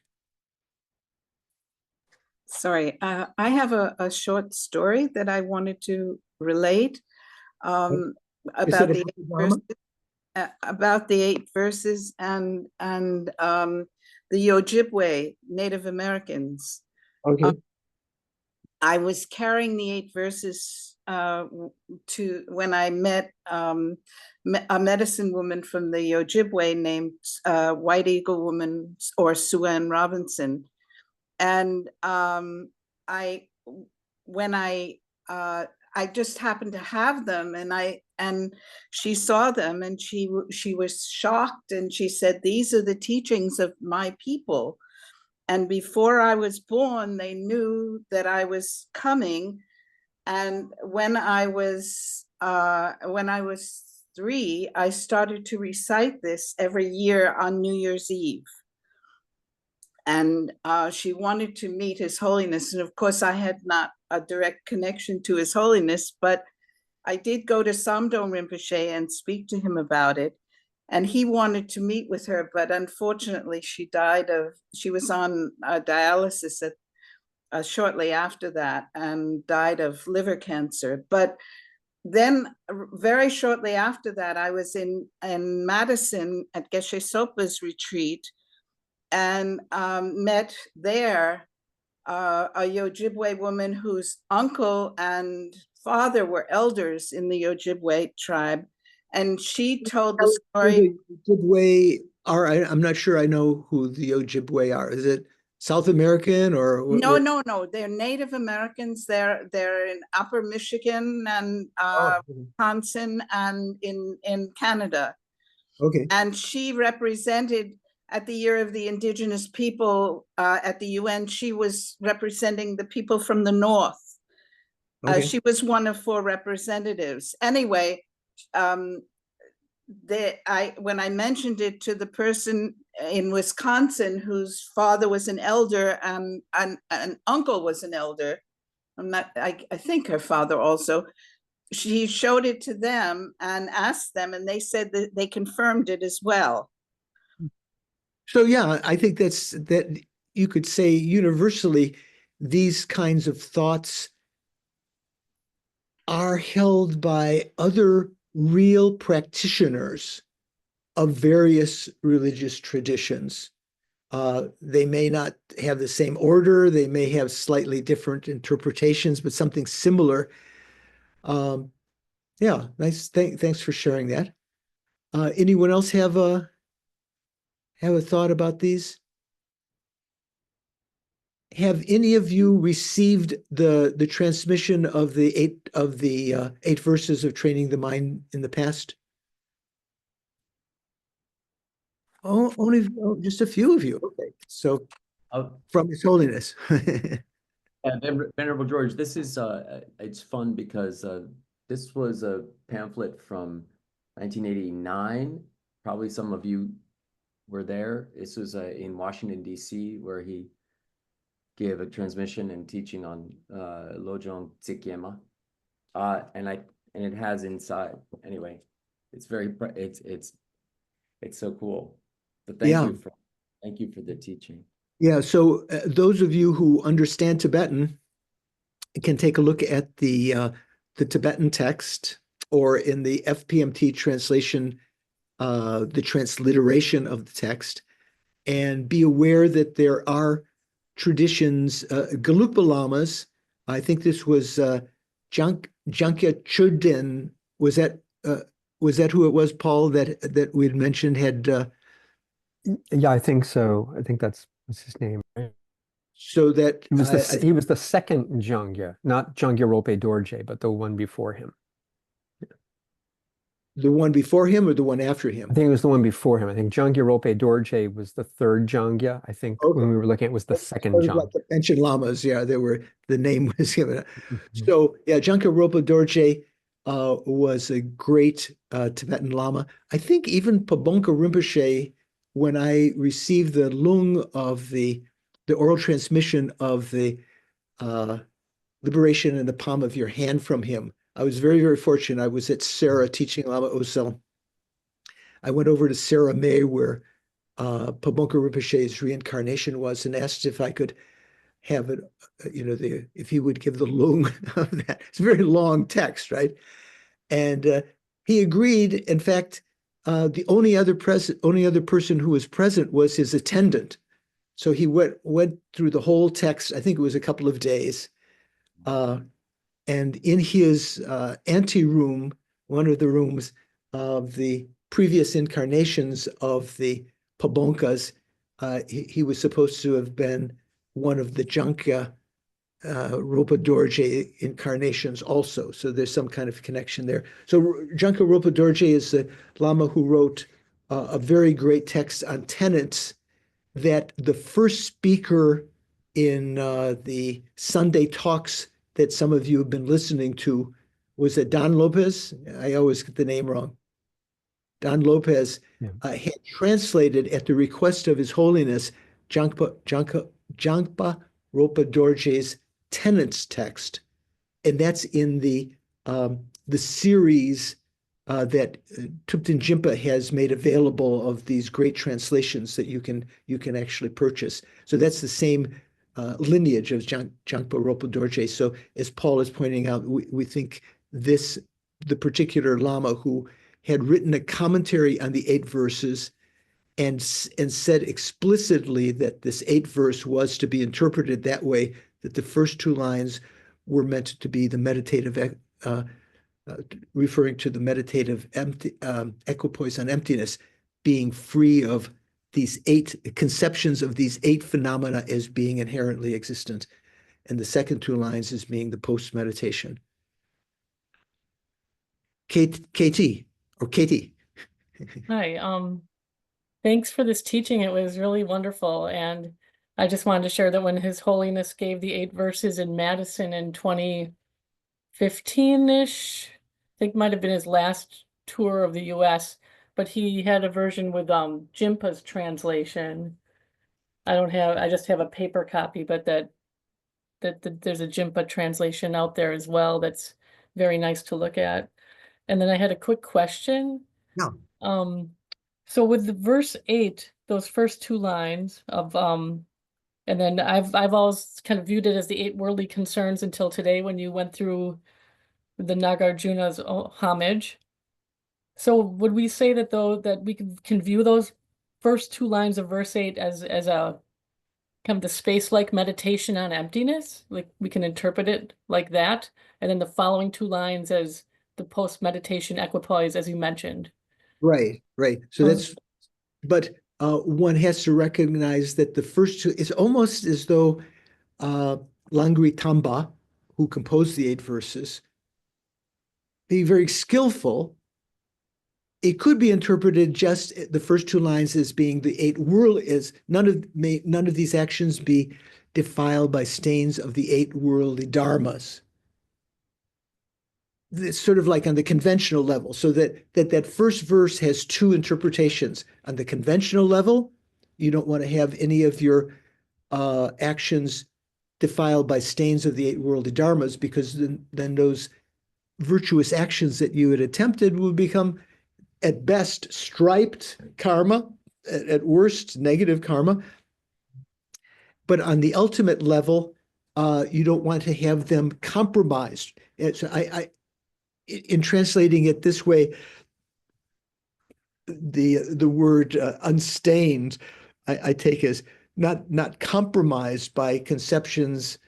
Sorry, I have a short story that I wanted to relate about the 8 verses, about the 8 verses and the Ojibwe Native Americans. Okay. I was carrying the 8 verses to when I met a medicine woman from the Ojibwe named White Eagle Woman, or Sue Ann Robinson. And I just happened to have them, and she saw them, and she was shocked, and she said, "These are the teachings of my people." And before I was born, they knew that I was coming. And when I was 3, I started to recite this every year on New Year's Eve. And she wanted to meet His Holiness. And of course, I had not a direct connection to His Holiness, but I did go to Samdom Rinpoche and speak to him about it. And he wanted to meet with her, but unfortunately, she was on dialysis shortly after that and died of liver cancer. But very shortly after that, I was in Madison at Geshe Sopa's retreat, and met there a Ojibwe woman whose uncle and father were elders in the Ojibwe tribe. And she told the story. The Ojibwe are, I'm not sure I know who the Ojibwe are. Is it South American or? No. They're Native Americans. They're in Upper Michigan and Wisconsin and in Canada. Okay. And she represented at the Year of the Indigenous People at the UN. She was representing the people from the North. Okay. She was one of 4 representatives. Anyway, when I mentioned it to the person in Wisconsin whose father was an elder and an uncle was an elder, I think her father also, she showed it to them and asked them, and they said that they confirmed it as well. So yeah, I think that you could say universally, these kinds of thoughts are held by other real practitioners of various religious traditions. They may not have the same order, they may have slightly different interpretations, but something similar. Yeah, nice. Thanks for sharing that. Anyone else have a thought about these? Have any of you received the transmission of the eight verses of training the mind in the past? Oh, just a few of you. Okay, so from His Holiness. Venerable George, this is it's fun because this was a pamphlet from 1989. Probably some of you were there. This was in Washington, D.C., where he gave a transmission and teaching on Lojong Tsikyema. And it has inside, anyway, it's so cool. But thank you for the teaching. Yeah, so those of you who understand Tibetan can take a look at the Tibetan text, or in the FPMT translation, the transliteration of the text, and be aware that there are traditions, Gelugpa Lamas. I think this was Jankya Chudin. Was that who it was, Paul, that we had mentioned had? Yeah, I think so. I think that's his name, right? So that he was the second Jangya, not Jangya Ropé Dorje, but the one before him. The one before him or the one after him? I think it was the one before him. I think Jangya Ropé Dorje was the third Jangya. I think when we were looking at it was the second Jangya. Like the Pension Lamas, yeah, the name was given. So yeah, Jangya Ropé Dorje was a great Tibetan Lama. I think even Pabonka Rinpoche, when I received the lung of the oral transmission of the liberation in the palm of your hand from him, I was very, very fortunate. I was at Sarah teaching Lama Osel. I went over to Sarah May, where Pabonka Rinpoche's reincarnation was, and asked if I could have it, if he would give the lung of that. It's a very long text, right? And he agreed. In fact, the only other person who was present was his attendant. So he went through the whole text. I think it was a couple of days. And in his anteroom, one of the rooms of the previous incarnations of the Pabonkas, he was supposed to have been one of the Jangya Ropé Dorje incarnations also. So there's some kind of connection there. So Jangya Ropé Dorje is the Lama who wrote a very great text on tenets that the first speaker in the Sunday talks that some of you have been listening to was Don Lopez. I always get the name wrong. Don Lopez had translated at the request of His Holiness Jangpa Ropé Dorje's tenets text, and that's in the series that Thupten Jinpa has made available of these great translations that you can actually purchase. So that's the same lineage of Jangpa Ropé Dorje. So as Paul is pointing out, we think this the particular Lama who had written a commentary on the 8 verses and said explicitly that this 8th verse was to be interpreted that way, that the first 2 lines were meant to be the meditative, referring to the meditative equipoise on emptiness, being free of these 8 conceptions of these 8 phenomena as being inherently existent. And the second 2 lines as being the post-meditation. KT, or Katie. Hi, thanks for this teaching. It was really wonderful. And I just wanted to share that when His Holiness gave the 8 verses in Madison in 2015-ish, I think might have been his last tour of the US, but he had a version with Jimpa's translation. I just have a paper copy, but that there's a Jimpa translation out there as well that's very nice to look at. And then I had a quick question. Yeah. So with the verse 8, those first 2 lines of and then I've always kind of viewed it as the 8 worldly concerns until today when you went through the Nagarjuna's homage. So would we say that that we can view those first 2 lines of verse 8 as a kind of the space-like meditation on emptiness? Like we can interpret it like that, and then the following 2 lines as the post-meditation equipoise, as you mentioned. Right. So that's, but one has to recognize that the first 2, it's almost as though Langri Tamba, who composed the 8 verses, being very skillful, it could be interpreted just the first 2 lines as being the 8 world is none of these actions be defiled by stains of the 8 worldly dharmas. It's sort of like on the conventional level, so that first verse has 2 interpretations. On the conventional level, you don't want to have any of your actions defiled by stains of the 8 worldly dharmas, because then those virtuous actions that you had attempted will become, at best, striped karma, at worst, negative karma. But on the ultimate level, you don't want to have them compromised. So in translating it this way, the word unstained, I take as not compromised by conceptions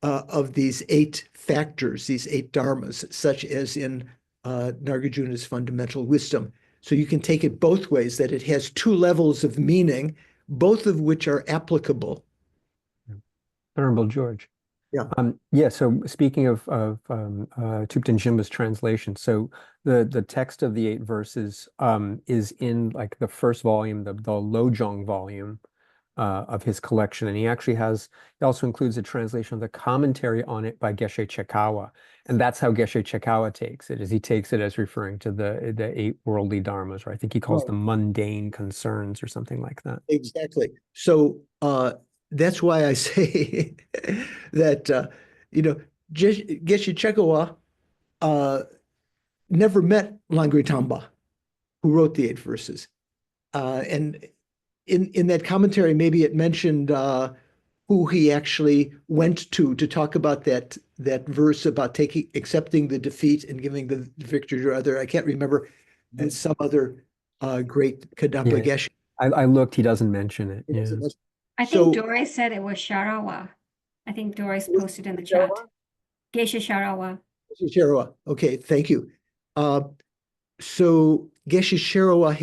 of these 8 factors, these 8 dharmas, such as in Nagarjuna's fundamental wisdom. So you can take it both ways, that it has 2 levels of meaning, both of which are applicable. Honorable George. Yeah. So speaking of Thupten Jinpa's translation, so the text of the 8 verses is in like the first volume, the Lojong volume of his collection, and he also includes a translation of the commentary on it by Geshe Chekawa, and that's how Geshe Chekawa takes it, is he takes it as referring to the 8 worldly dharmas, or I think he calls them mundane concerns or something like that. Exactly. So that's why I say that Geshe Chekawa never met Langri Tamba, who wrote the 8 verses, and in that commentary, maybe it mentioned who he actually went to talk about that verse about accepting the defeat and giving the victory to other. I can't remember. And some other great Kadapa Geshe. I looked. He doesn't mention it. Yeah. I think Doris said it was Sharawa. I think Doris posted in the chat. Geshe Sharawa. Geshe Sharawa. Okay, thank you. So Geshe Sharawa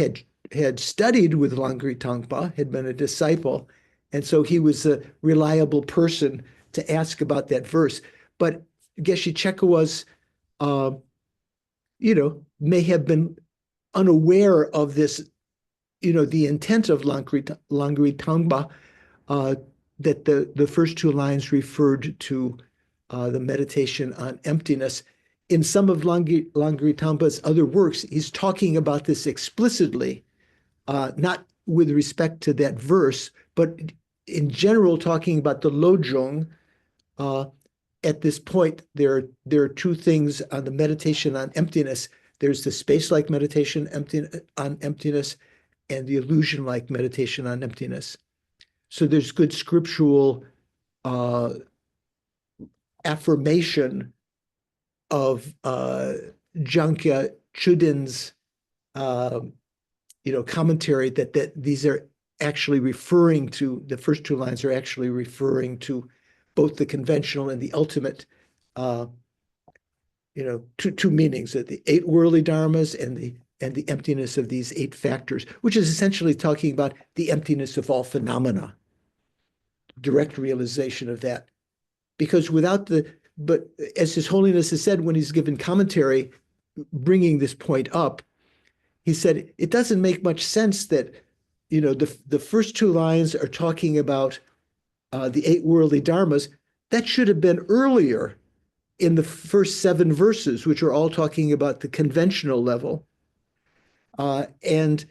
had studied with Langri Tangpa, had been a disciple, and so he was a reliable person to ask about that verse. But Geshe Chekawa's, may have been unaware of this, the intent of Langri Tangpa, that the first 2 lines referred to the meditation on emptiness. In some of Langri Tangpa's other works, he's talking about this explicitly, not with respect to that verse, but in general talking about the Lojong. At this point, there are 2 things on the meditation on emptiness. There's the space-like meditation on emptiness, and the illusion-like meditation on emptiness. So there's good scriptural affirmation of Jankya Chudin's commentary that these are actually referring to, the first two lines are actually referring to both the conventional and the ultimate, two meanings, that the eight worldly dharmas and the emptiness of these eight factors, which is essentially talking about the emptiness of all phenomena, direct realization of that. Because but as His Holiness has said when he's given commentary, bringing this point up, he said, it doesn't make much sense that, the first two lines are talking about the eight worldly dharmas. That should have been earlier in the first 7 verses, which are all talking about the conventional level. And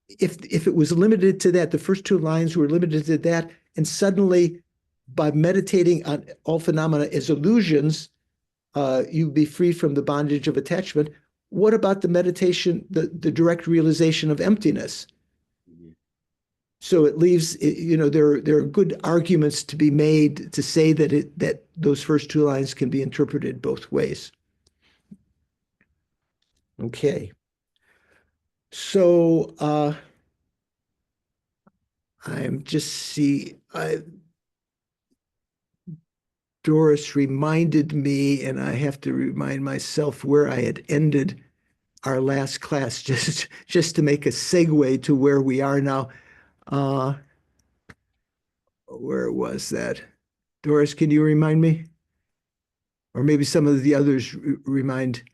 if it was limited to that, the first 2 lines were limited to that, and suddenly by meditating on all phenomena as illusions, you'd be free from the bondage of attachment. What about the meditation, the direct realization of emptiness? So it leaves, there are good arguments to be made to say that those first 2 lines can be interpreted both ways. Okay. So I'm just Doris reminded me, and I have to remind myself where I had ended our last class, just to make a segue to where we are now. Where was that? Doris, can you remind me? Or maybe some of the others remind.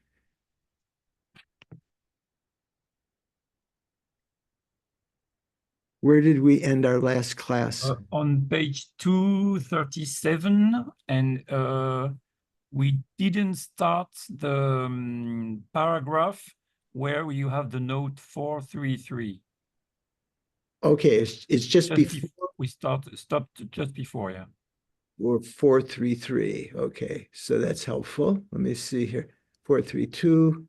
Where did we end our last class? On page 237, and we didn't start the paragraph where you have the note 433. Okay, it's just before. We stopped just before, yeah. Or 433. Okay, so that's helpful. Let me see here. 432.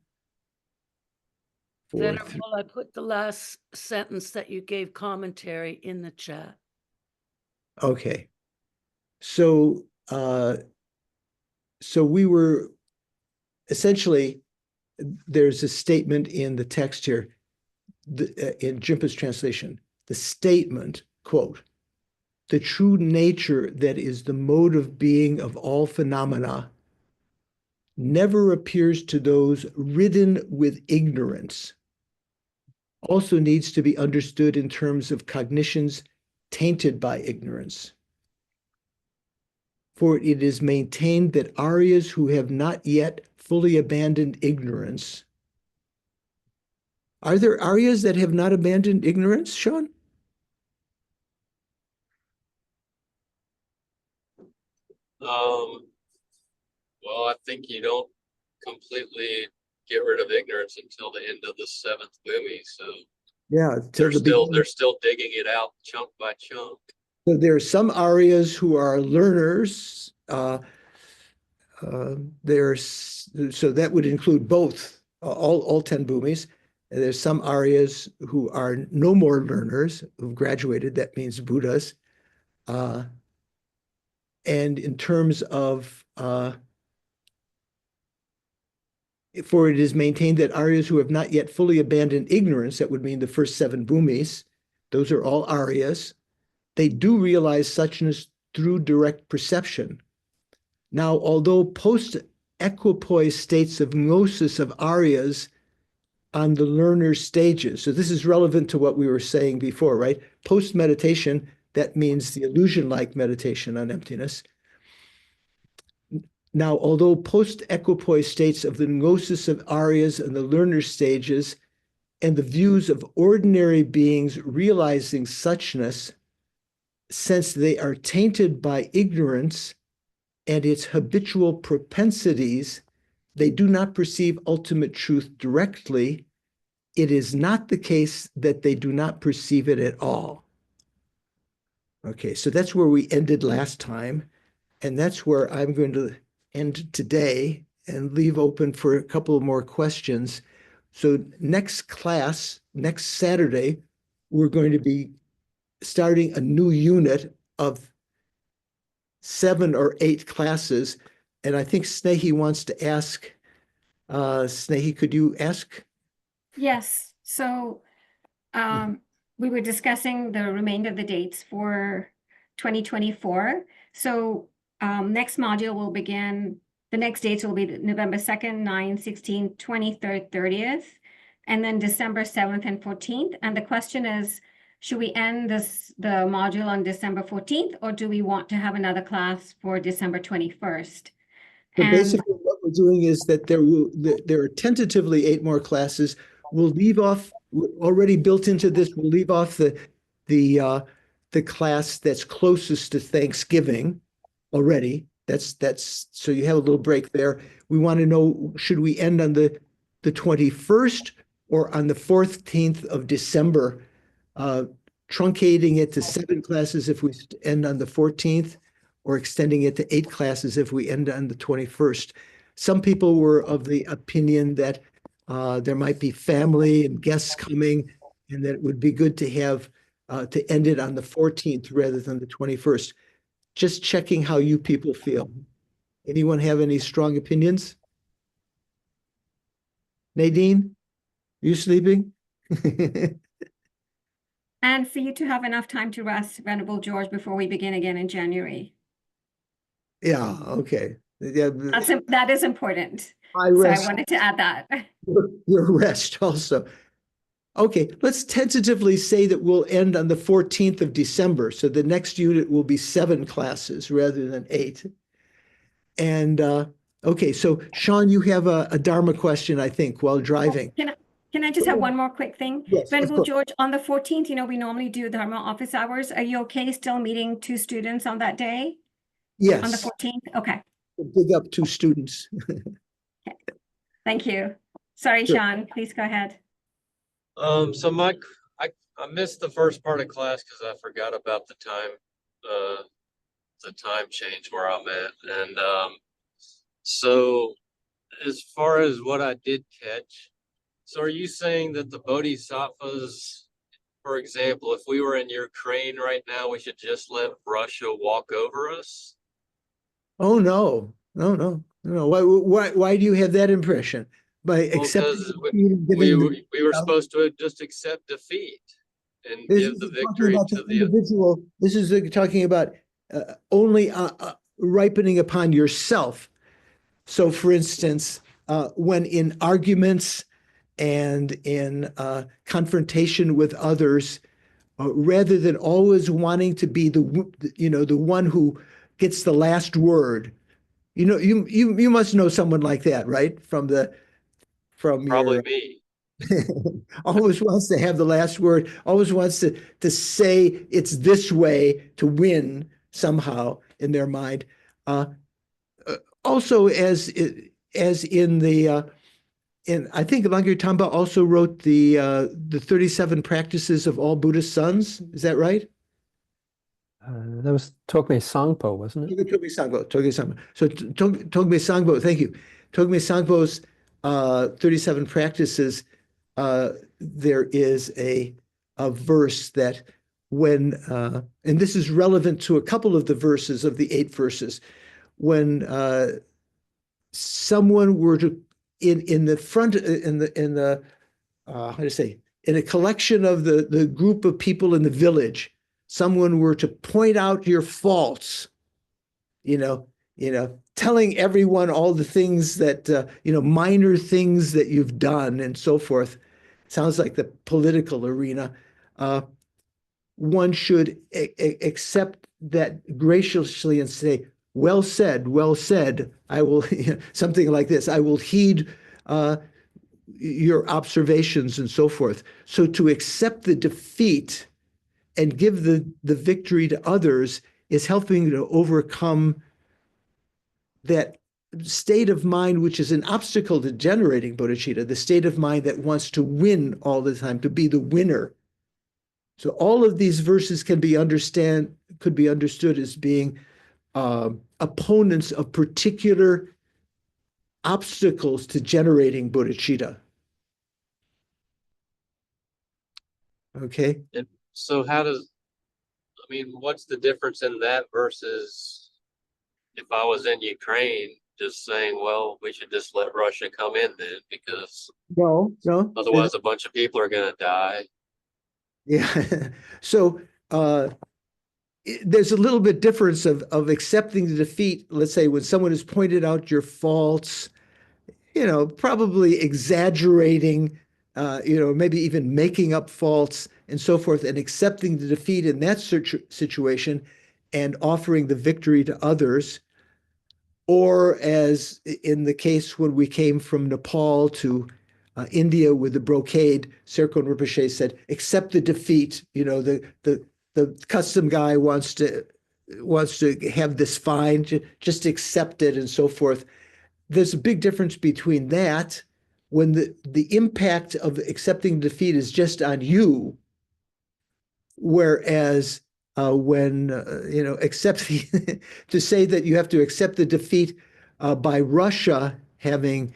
Venerable, I put the last sentence that you gave commentary in the chat. Okay. So we were essentially, there's a statement in the text here, in Jimpa's translation, the statement, quote, the true nature that is the mode of being of all phenomena never appears to those ridden with ignorance, also needs to be understood in terms of cognitions tainted by ignorance. For it is maintained that Aryas who have not yet fully abandoned ignorance. Are there Aryas that have not abandoned ignorance, Sean? Well, I think you don't completely get rid of ignorance until the end of the 7th bhumi. So yeah, they're still digging it out chunk by chunk. So there are some Aryas who are learners. So that would include both, all 10 bhumis. And there's some Aryas who are no more learners, who've graduated. That means Buddhas. And in terms of for it is maintained that Aryas who have not yet fully abandoned ignorance, that would mean the first 7 bhumis, those are all Aryas, they do realize suchness through direct perception. Now, although post-equipoise states of gnosis of Aryas on the learner stages, so this is relevant to what we were saying before, right? Post-meditation, that means the illusion-like meditation on emptiness. Now, although post-equipoise states of the gnosis of Aryas and the learner stages and the views of ordinary beings realizing suchness, since they are tainted by ignorance and its habitual propensities, they do not perceive ultimate truth directly. It is not the case that they do not perceive it at all. Okay, so that's where we ended last time, and that's where I'm going to end today and leave open for a couple of more questions. So next class, next Saturday, we're going to be starting a new unit of 7 or 8 classes. And I think Snehi wants to ask Snehi, could you ask? Yes, so we were discussing the remainder of the dates for 2024. So next module will begin, the next dates will be November 2nd, 9th, 16th, 23rd, 30th, and then December 7th and 14th. And the question is, should we end the module on December 14th, or do we want to have another class for December 21st? So And basically what we're doing is that there are tentatively 8 more classes. We'll leave off, already built into this, we'll leave off the class that's closest to Thanksgiving already. That's so you have a little break there. We want to know, should we end on the 21st or on the 14th of December, truncating it to 7 classes if we end on the 14th, or extending it to 8 classes if we end on the 21st. Some people were of the opinion that there might be family and guests coming, and that it would be good to have to end it on the 14th rather than the 21st. Just checking how you people feel. Anyone have any strong opinions? Nadine, you sleeping? and for you to have enough time to rest, Venerable George, before we begin again in January. Yeah, okay. Yeah, That is important. I So I rest. wanted to add that. Your rest also. Okay, let's tentatively say that we'll end on the 14th of December. So the next unit will be 7 classes rather than 8. And okay, so Sean, you have a Dharma question, I think, while driving. Can I just have one more quick thing? Yes, of Venerable course. George, on the 14th, we normally do Dharma office hours. Are you okay still meeting 2 students on that day? Yes. On the 14th? Okay. Big up 2 students. Thank you. Sorry, Sure. Sean, please go ahead. So I missed the first part of class because I forgot about the time change where I'm at. And so as far as what I did catch, so are you saying that the bodhisattvas, for example, if we were in your crane right now, we should just let Russia walk over us? Oh, no. No. Why do you have that impression? By Well, accepting because defeat and we giving were supposed to just accept defeat and this give is the talking victory about to the the. individual. This is talking about only ripening upon yourself. So, for instance, when in arguments and in confrontation with others, rather than always wanting to be the one who gets the last word. You must know someone like that, right? From Probably your me. always wants to have the last word, always wants to say it's this way to win somehow in their mind. Also, as in the I think Langir Tamba also wrote the 37 practices of all Buddhist sons. Is that right? That was Tokme Sangpo, wasn't it? Togme Sangpo. So Togme Sangpo, thank you. Togme Sangpo's 37 practices, there is a verse that when, and this is relevant to a couple of the verses of the 8 verses, when someone were to, in the front, how to say, in a collection of the group of people in the village, someone were to point out your faults, telling everyone all the things that, minor things that you've done and so forth. Sounds like the political arena. One should accept that graciously and say, well said, well said. I will, something like this. I will heed your observations and so forth. So to accept the defeat and give the victory to others is helping to overcome that state of mind, which is an obstacle to generating bodhicitta, the state of mind that wants to win all the time, to be the winner. So all of these verses could be understood as being opponents of particular obstacles to generating bodhicitta. Okay. And so what's the difference in that versus if I was in Ukraine just saying, well, we should just let Russia come in then, because No, no. otherwise a bunch of people are going to die. Yeah. So there's a little bit difference of accepting the defeat. Let's say when someone has pointed out your faults, probably exaggerating, maybe even making up faults and so forth, and accepting the defeat in that situation and offering the victory to others. Or as in the case when we came from Nepal to India with the brocade, Serkon Rinpoche said, accept the defeat. The custom guy wants to have this fine, just accept it and so forth. There's a big difference between that when the impact of accepting defeat is just on you, whereas when accepting to say that you have to accept the defeat by Russia having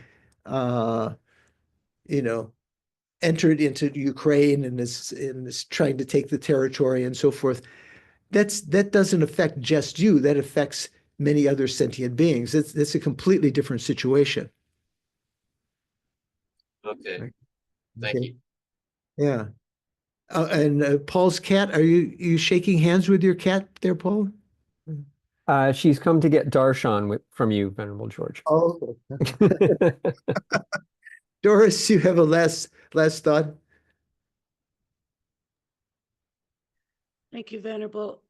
entered into Ukraine and is trying to take the territory and so forth, that doesn't affect just you. That affects many other sentient beings. It's a completely different situation. Okay. Thank you. Yeah. And Paul's cat, are you shaking hands with your cat there, Paul? She's come to get darshan from you, Venerable George. Oh, Doris, you have a last thought? Thank you, Venerable.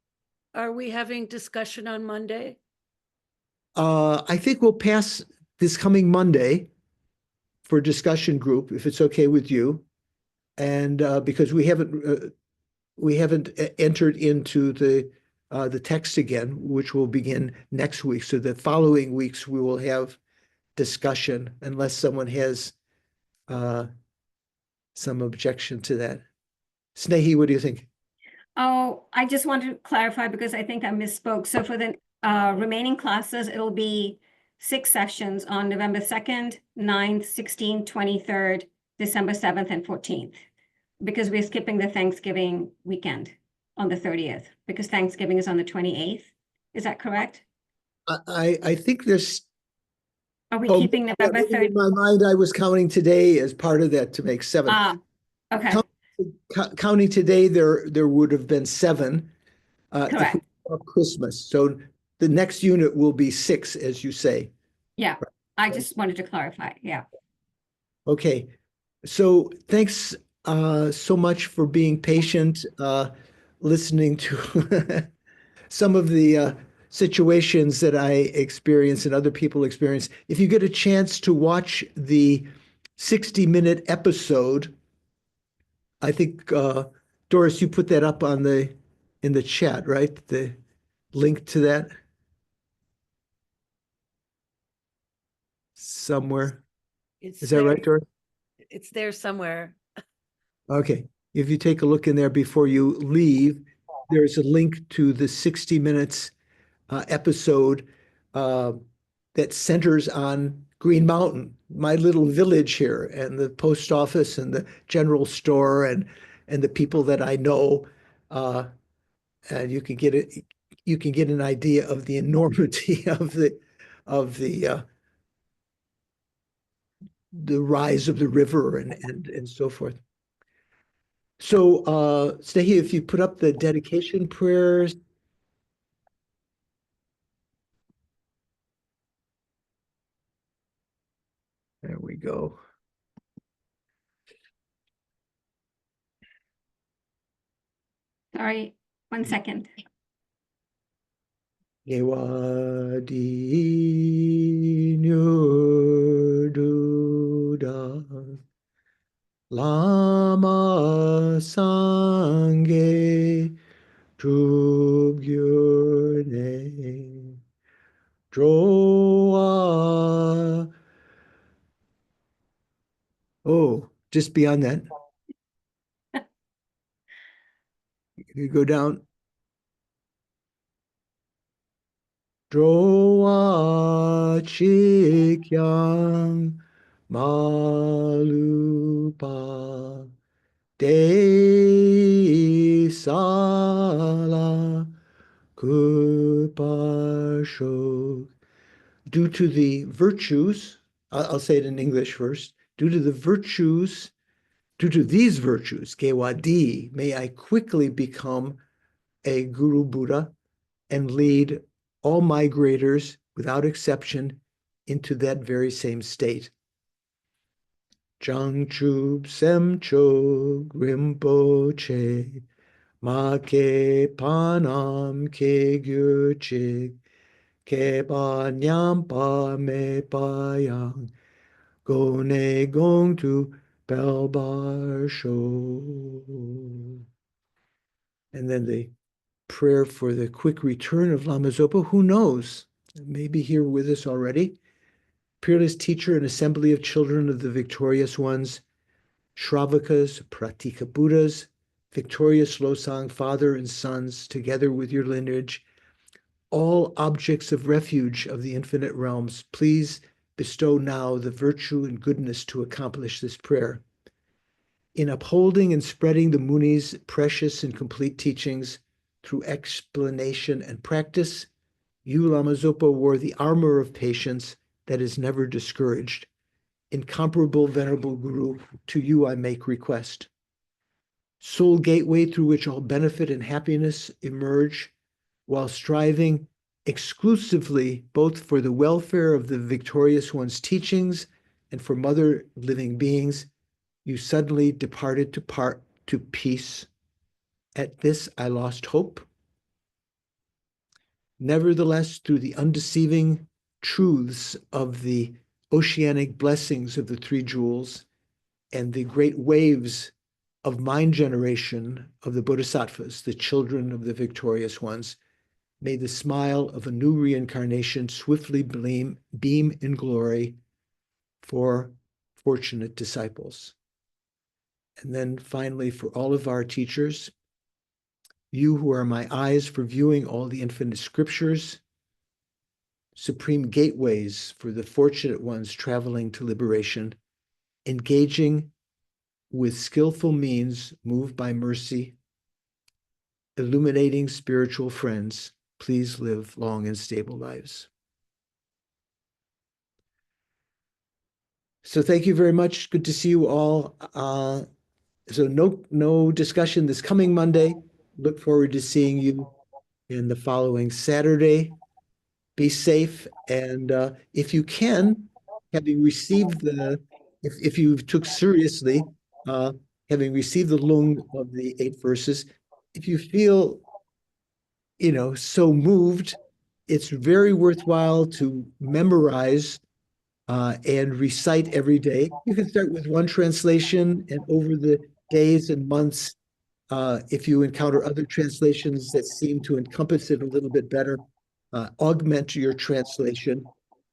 Are we having discussion on Monday? I think we'll pass this coming Monday for discussion group, if it's okay with you. And because we haven't entered into the text again, which will begin next week. So the following weeks we will have discussion, unless someone has some objection to that. Snehi, what do you think? Oh, I just want to clarify because I think I misspoke. So for the remaining classes, it'll be 6 sessions on November 2nd, 9th, 16th, 23rd, December 7th, and 14th, because we're skipping the Thanksgiving weekend on the 30th, because Thanksgiving is on the 28th. Is that correct? I think there's. Are we keeping November 3rd? In my mind, I was counting today as part of that to make 7. Okay. Counting today, there would have been 7. Correct. Christmas. So the next unit will be 6, as you say. Yeah, I just wanted to clarify. Yeah. Okay. So thanks so much for being patient, listening to some of the situations that I experience and other people experience. If you get a chance to watch the 60-minute episode, I think Doris, you put that up in the chat, right? The link to that somewhere. Is that right, Doris? It's there somewhere. Okay. If you take a look in there before you leave, there's a link to the 60 minutes episode that centers on Green Mountain, my little village here, and the post office and the general store and the people that I know. And you can get an idea of the enormity of the rise of the river and so forth. So, Snehi, if you put up the dedication prayers. There we go. Sorry, 1 second. Gewadi Nyurduda Lama Sangye Trugyurne Droa. Oh, just beyond that. You go down. Droa Chikyang Malupa De Sala Kupashok due to the virtues, I'll say it in English first, due to these virtues, Gewadi, may I quickly become a Guru Buddha and lead all migrators without exception into that very same state. Jangchub Semchog Rinpoche Ma Ke Panam Ke Gyurchik Ke Ba Nyampa Me Payang Gone Gong Tu Belbar Sho. And then the prayer for the quick return of Lama Zopa. Who knows? Maybe here with us already. Peerless teacher and assembly of children of the victorious ones, Shravakas, Pratika Buddhas, victorious Losang, father and sons, together with your lineage, all objects of refuge of the infinite realms, please bestow now the virtue and goodness to accomplish this prayer. In upholding and spreading the Muni's precious and complete teachings through explanation and practice, you, Lama Zopa, wore the armor of patience that is never discouraged. Incomparable Venerable Guru, to you I make request. Sole gateway through which all benefit and happiness emerge, while striving exclusively both for the welfare of the victorious one's teachings and for mother living beings, you suddenly departed to peace. At this I lost hope. Nevertheless, through the undeceiving truths of the oceanic blessings of the three jewels and the great waves of mind generation of the bodhisattvas, the children of the victorious ones, may the smile of a new reincarnation swiftly beam in glory for fortunate disciples. And then finally, for all of our teachers, you who are my eyes for viewing all the infinite scriptures, supreme gateways for the fortunate ones traveling to liberation, engaging with skillful means, moved by mercy, illuminating spiritual friends, please live long and stable lives. So thank you very much. Good to see you all. So no discussion this coming Monday. Look forward to seeing you in the following Saturday. Be safe, and if you can, having received if you took seriously, having received the lung of the 8 verses, if you feel, so moved, it's very worthwhile to memorize and recite every day. You can start with one translation, and over the days and months, if you encounter other translations that seem to encompass it a little bit better, augment your translation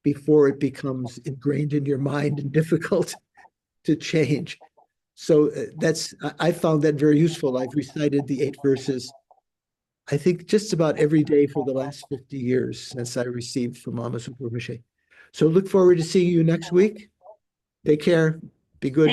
before it becomes ingrained in your mind and difficult to change. So I found that very useful. I've recited the 8 verses, I think, just about every day for the last 50 years since I received from Lama Zopa Rinpoche. So look forward to seeing you next week. Take care. Be good.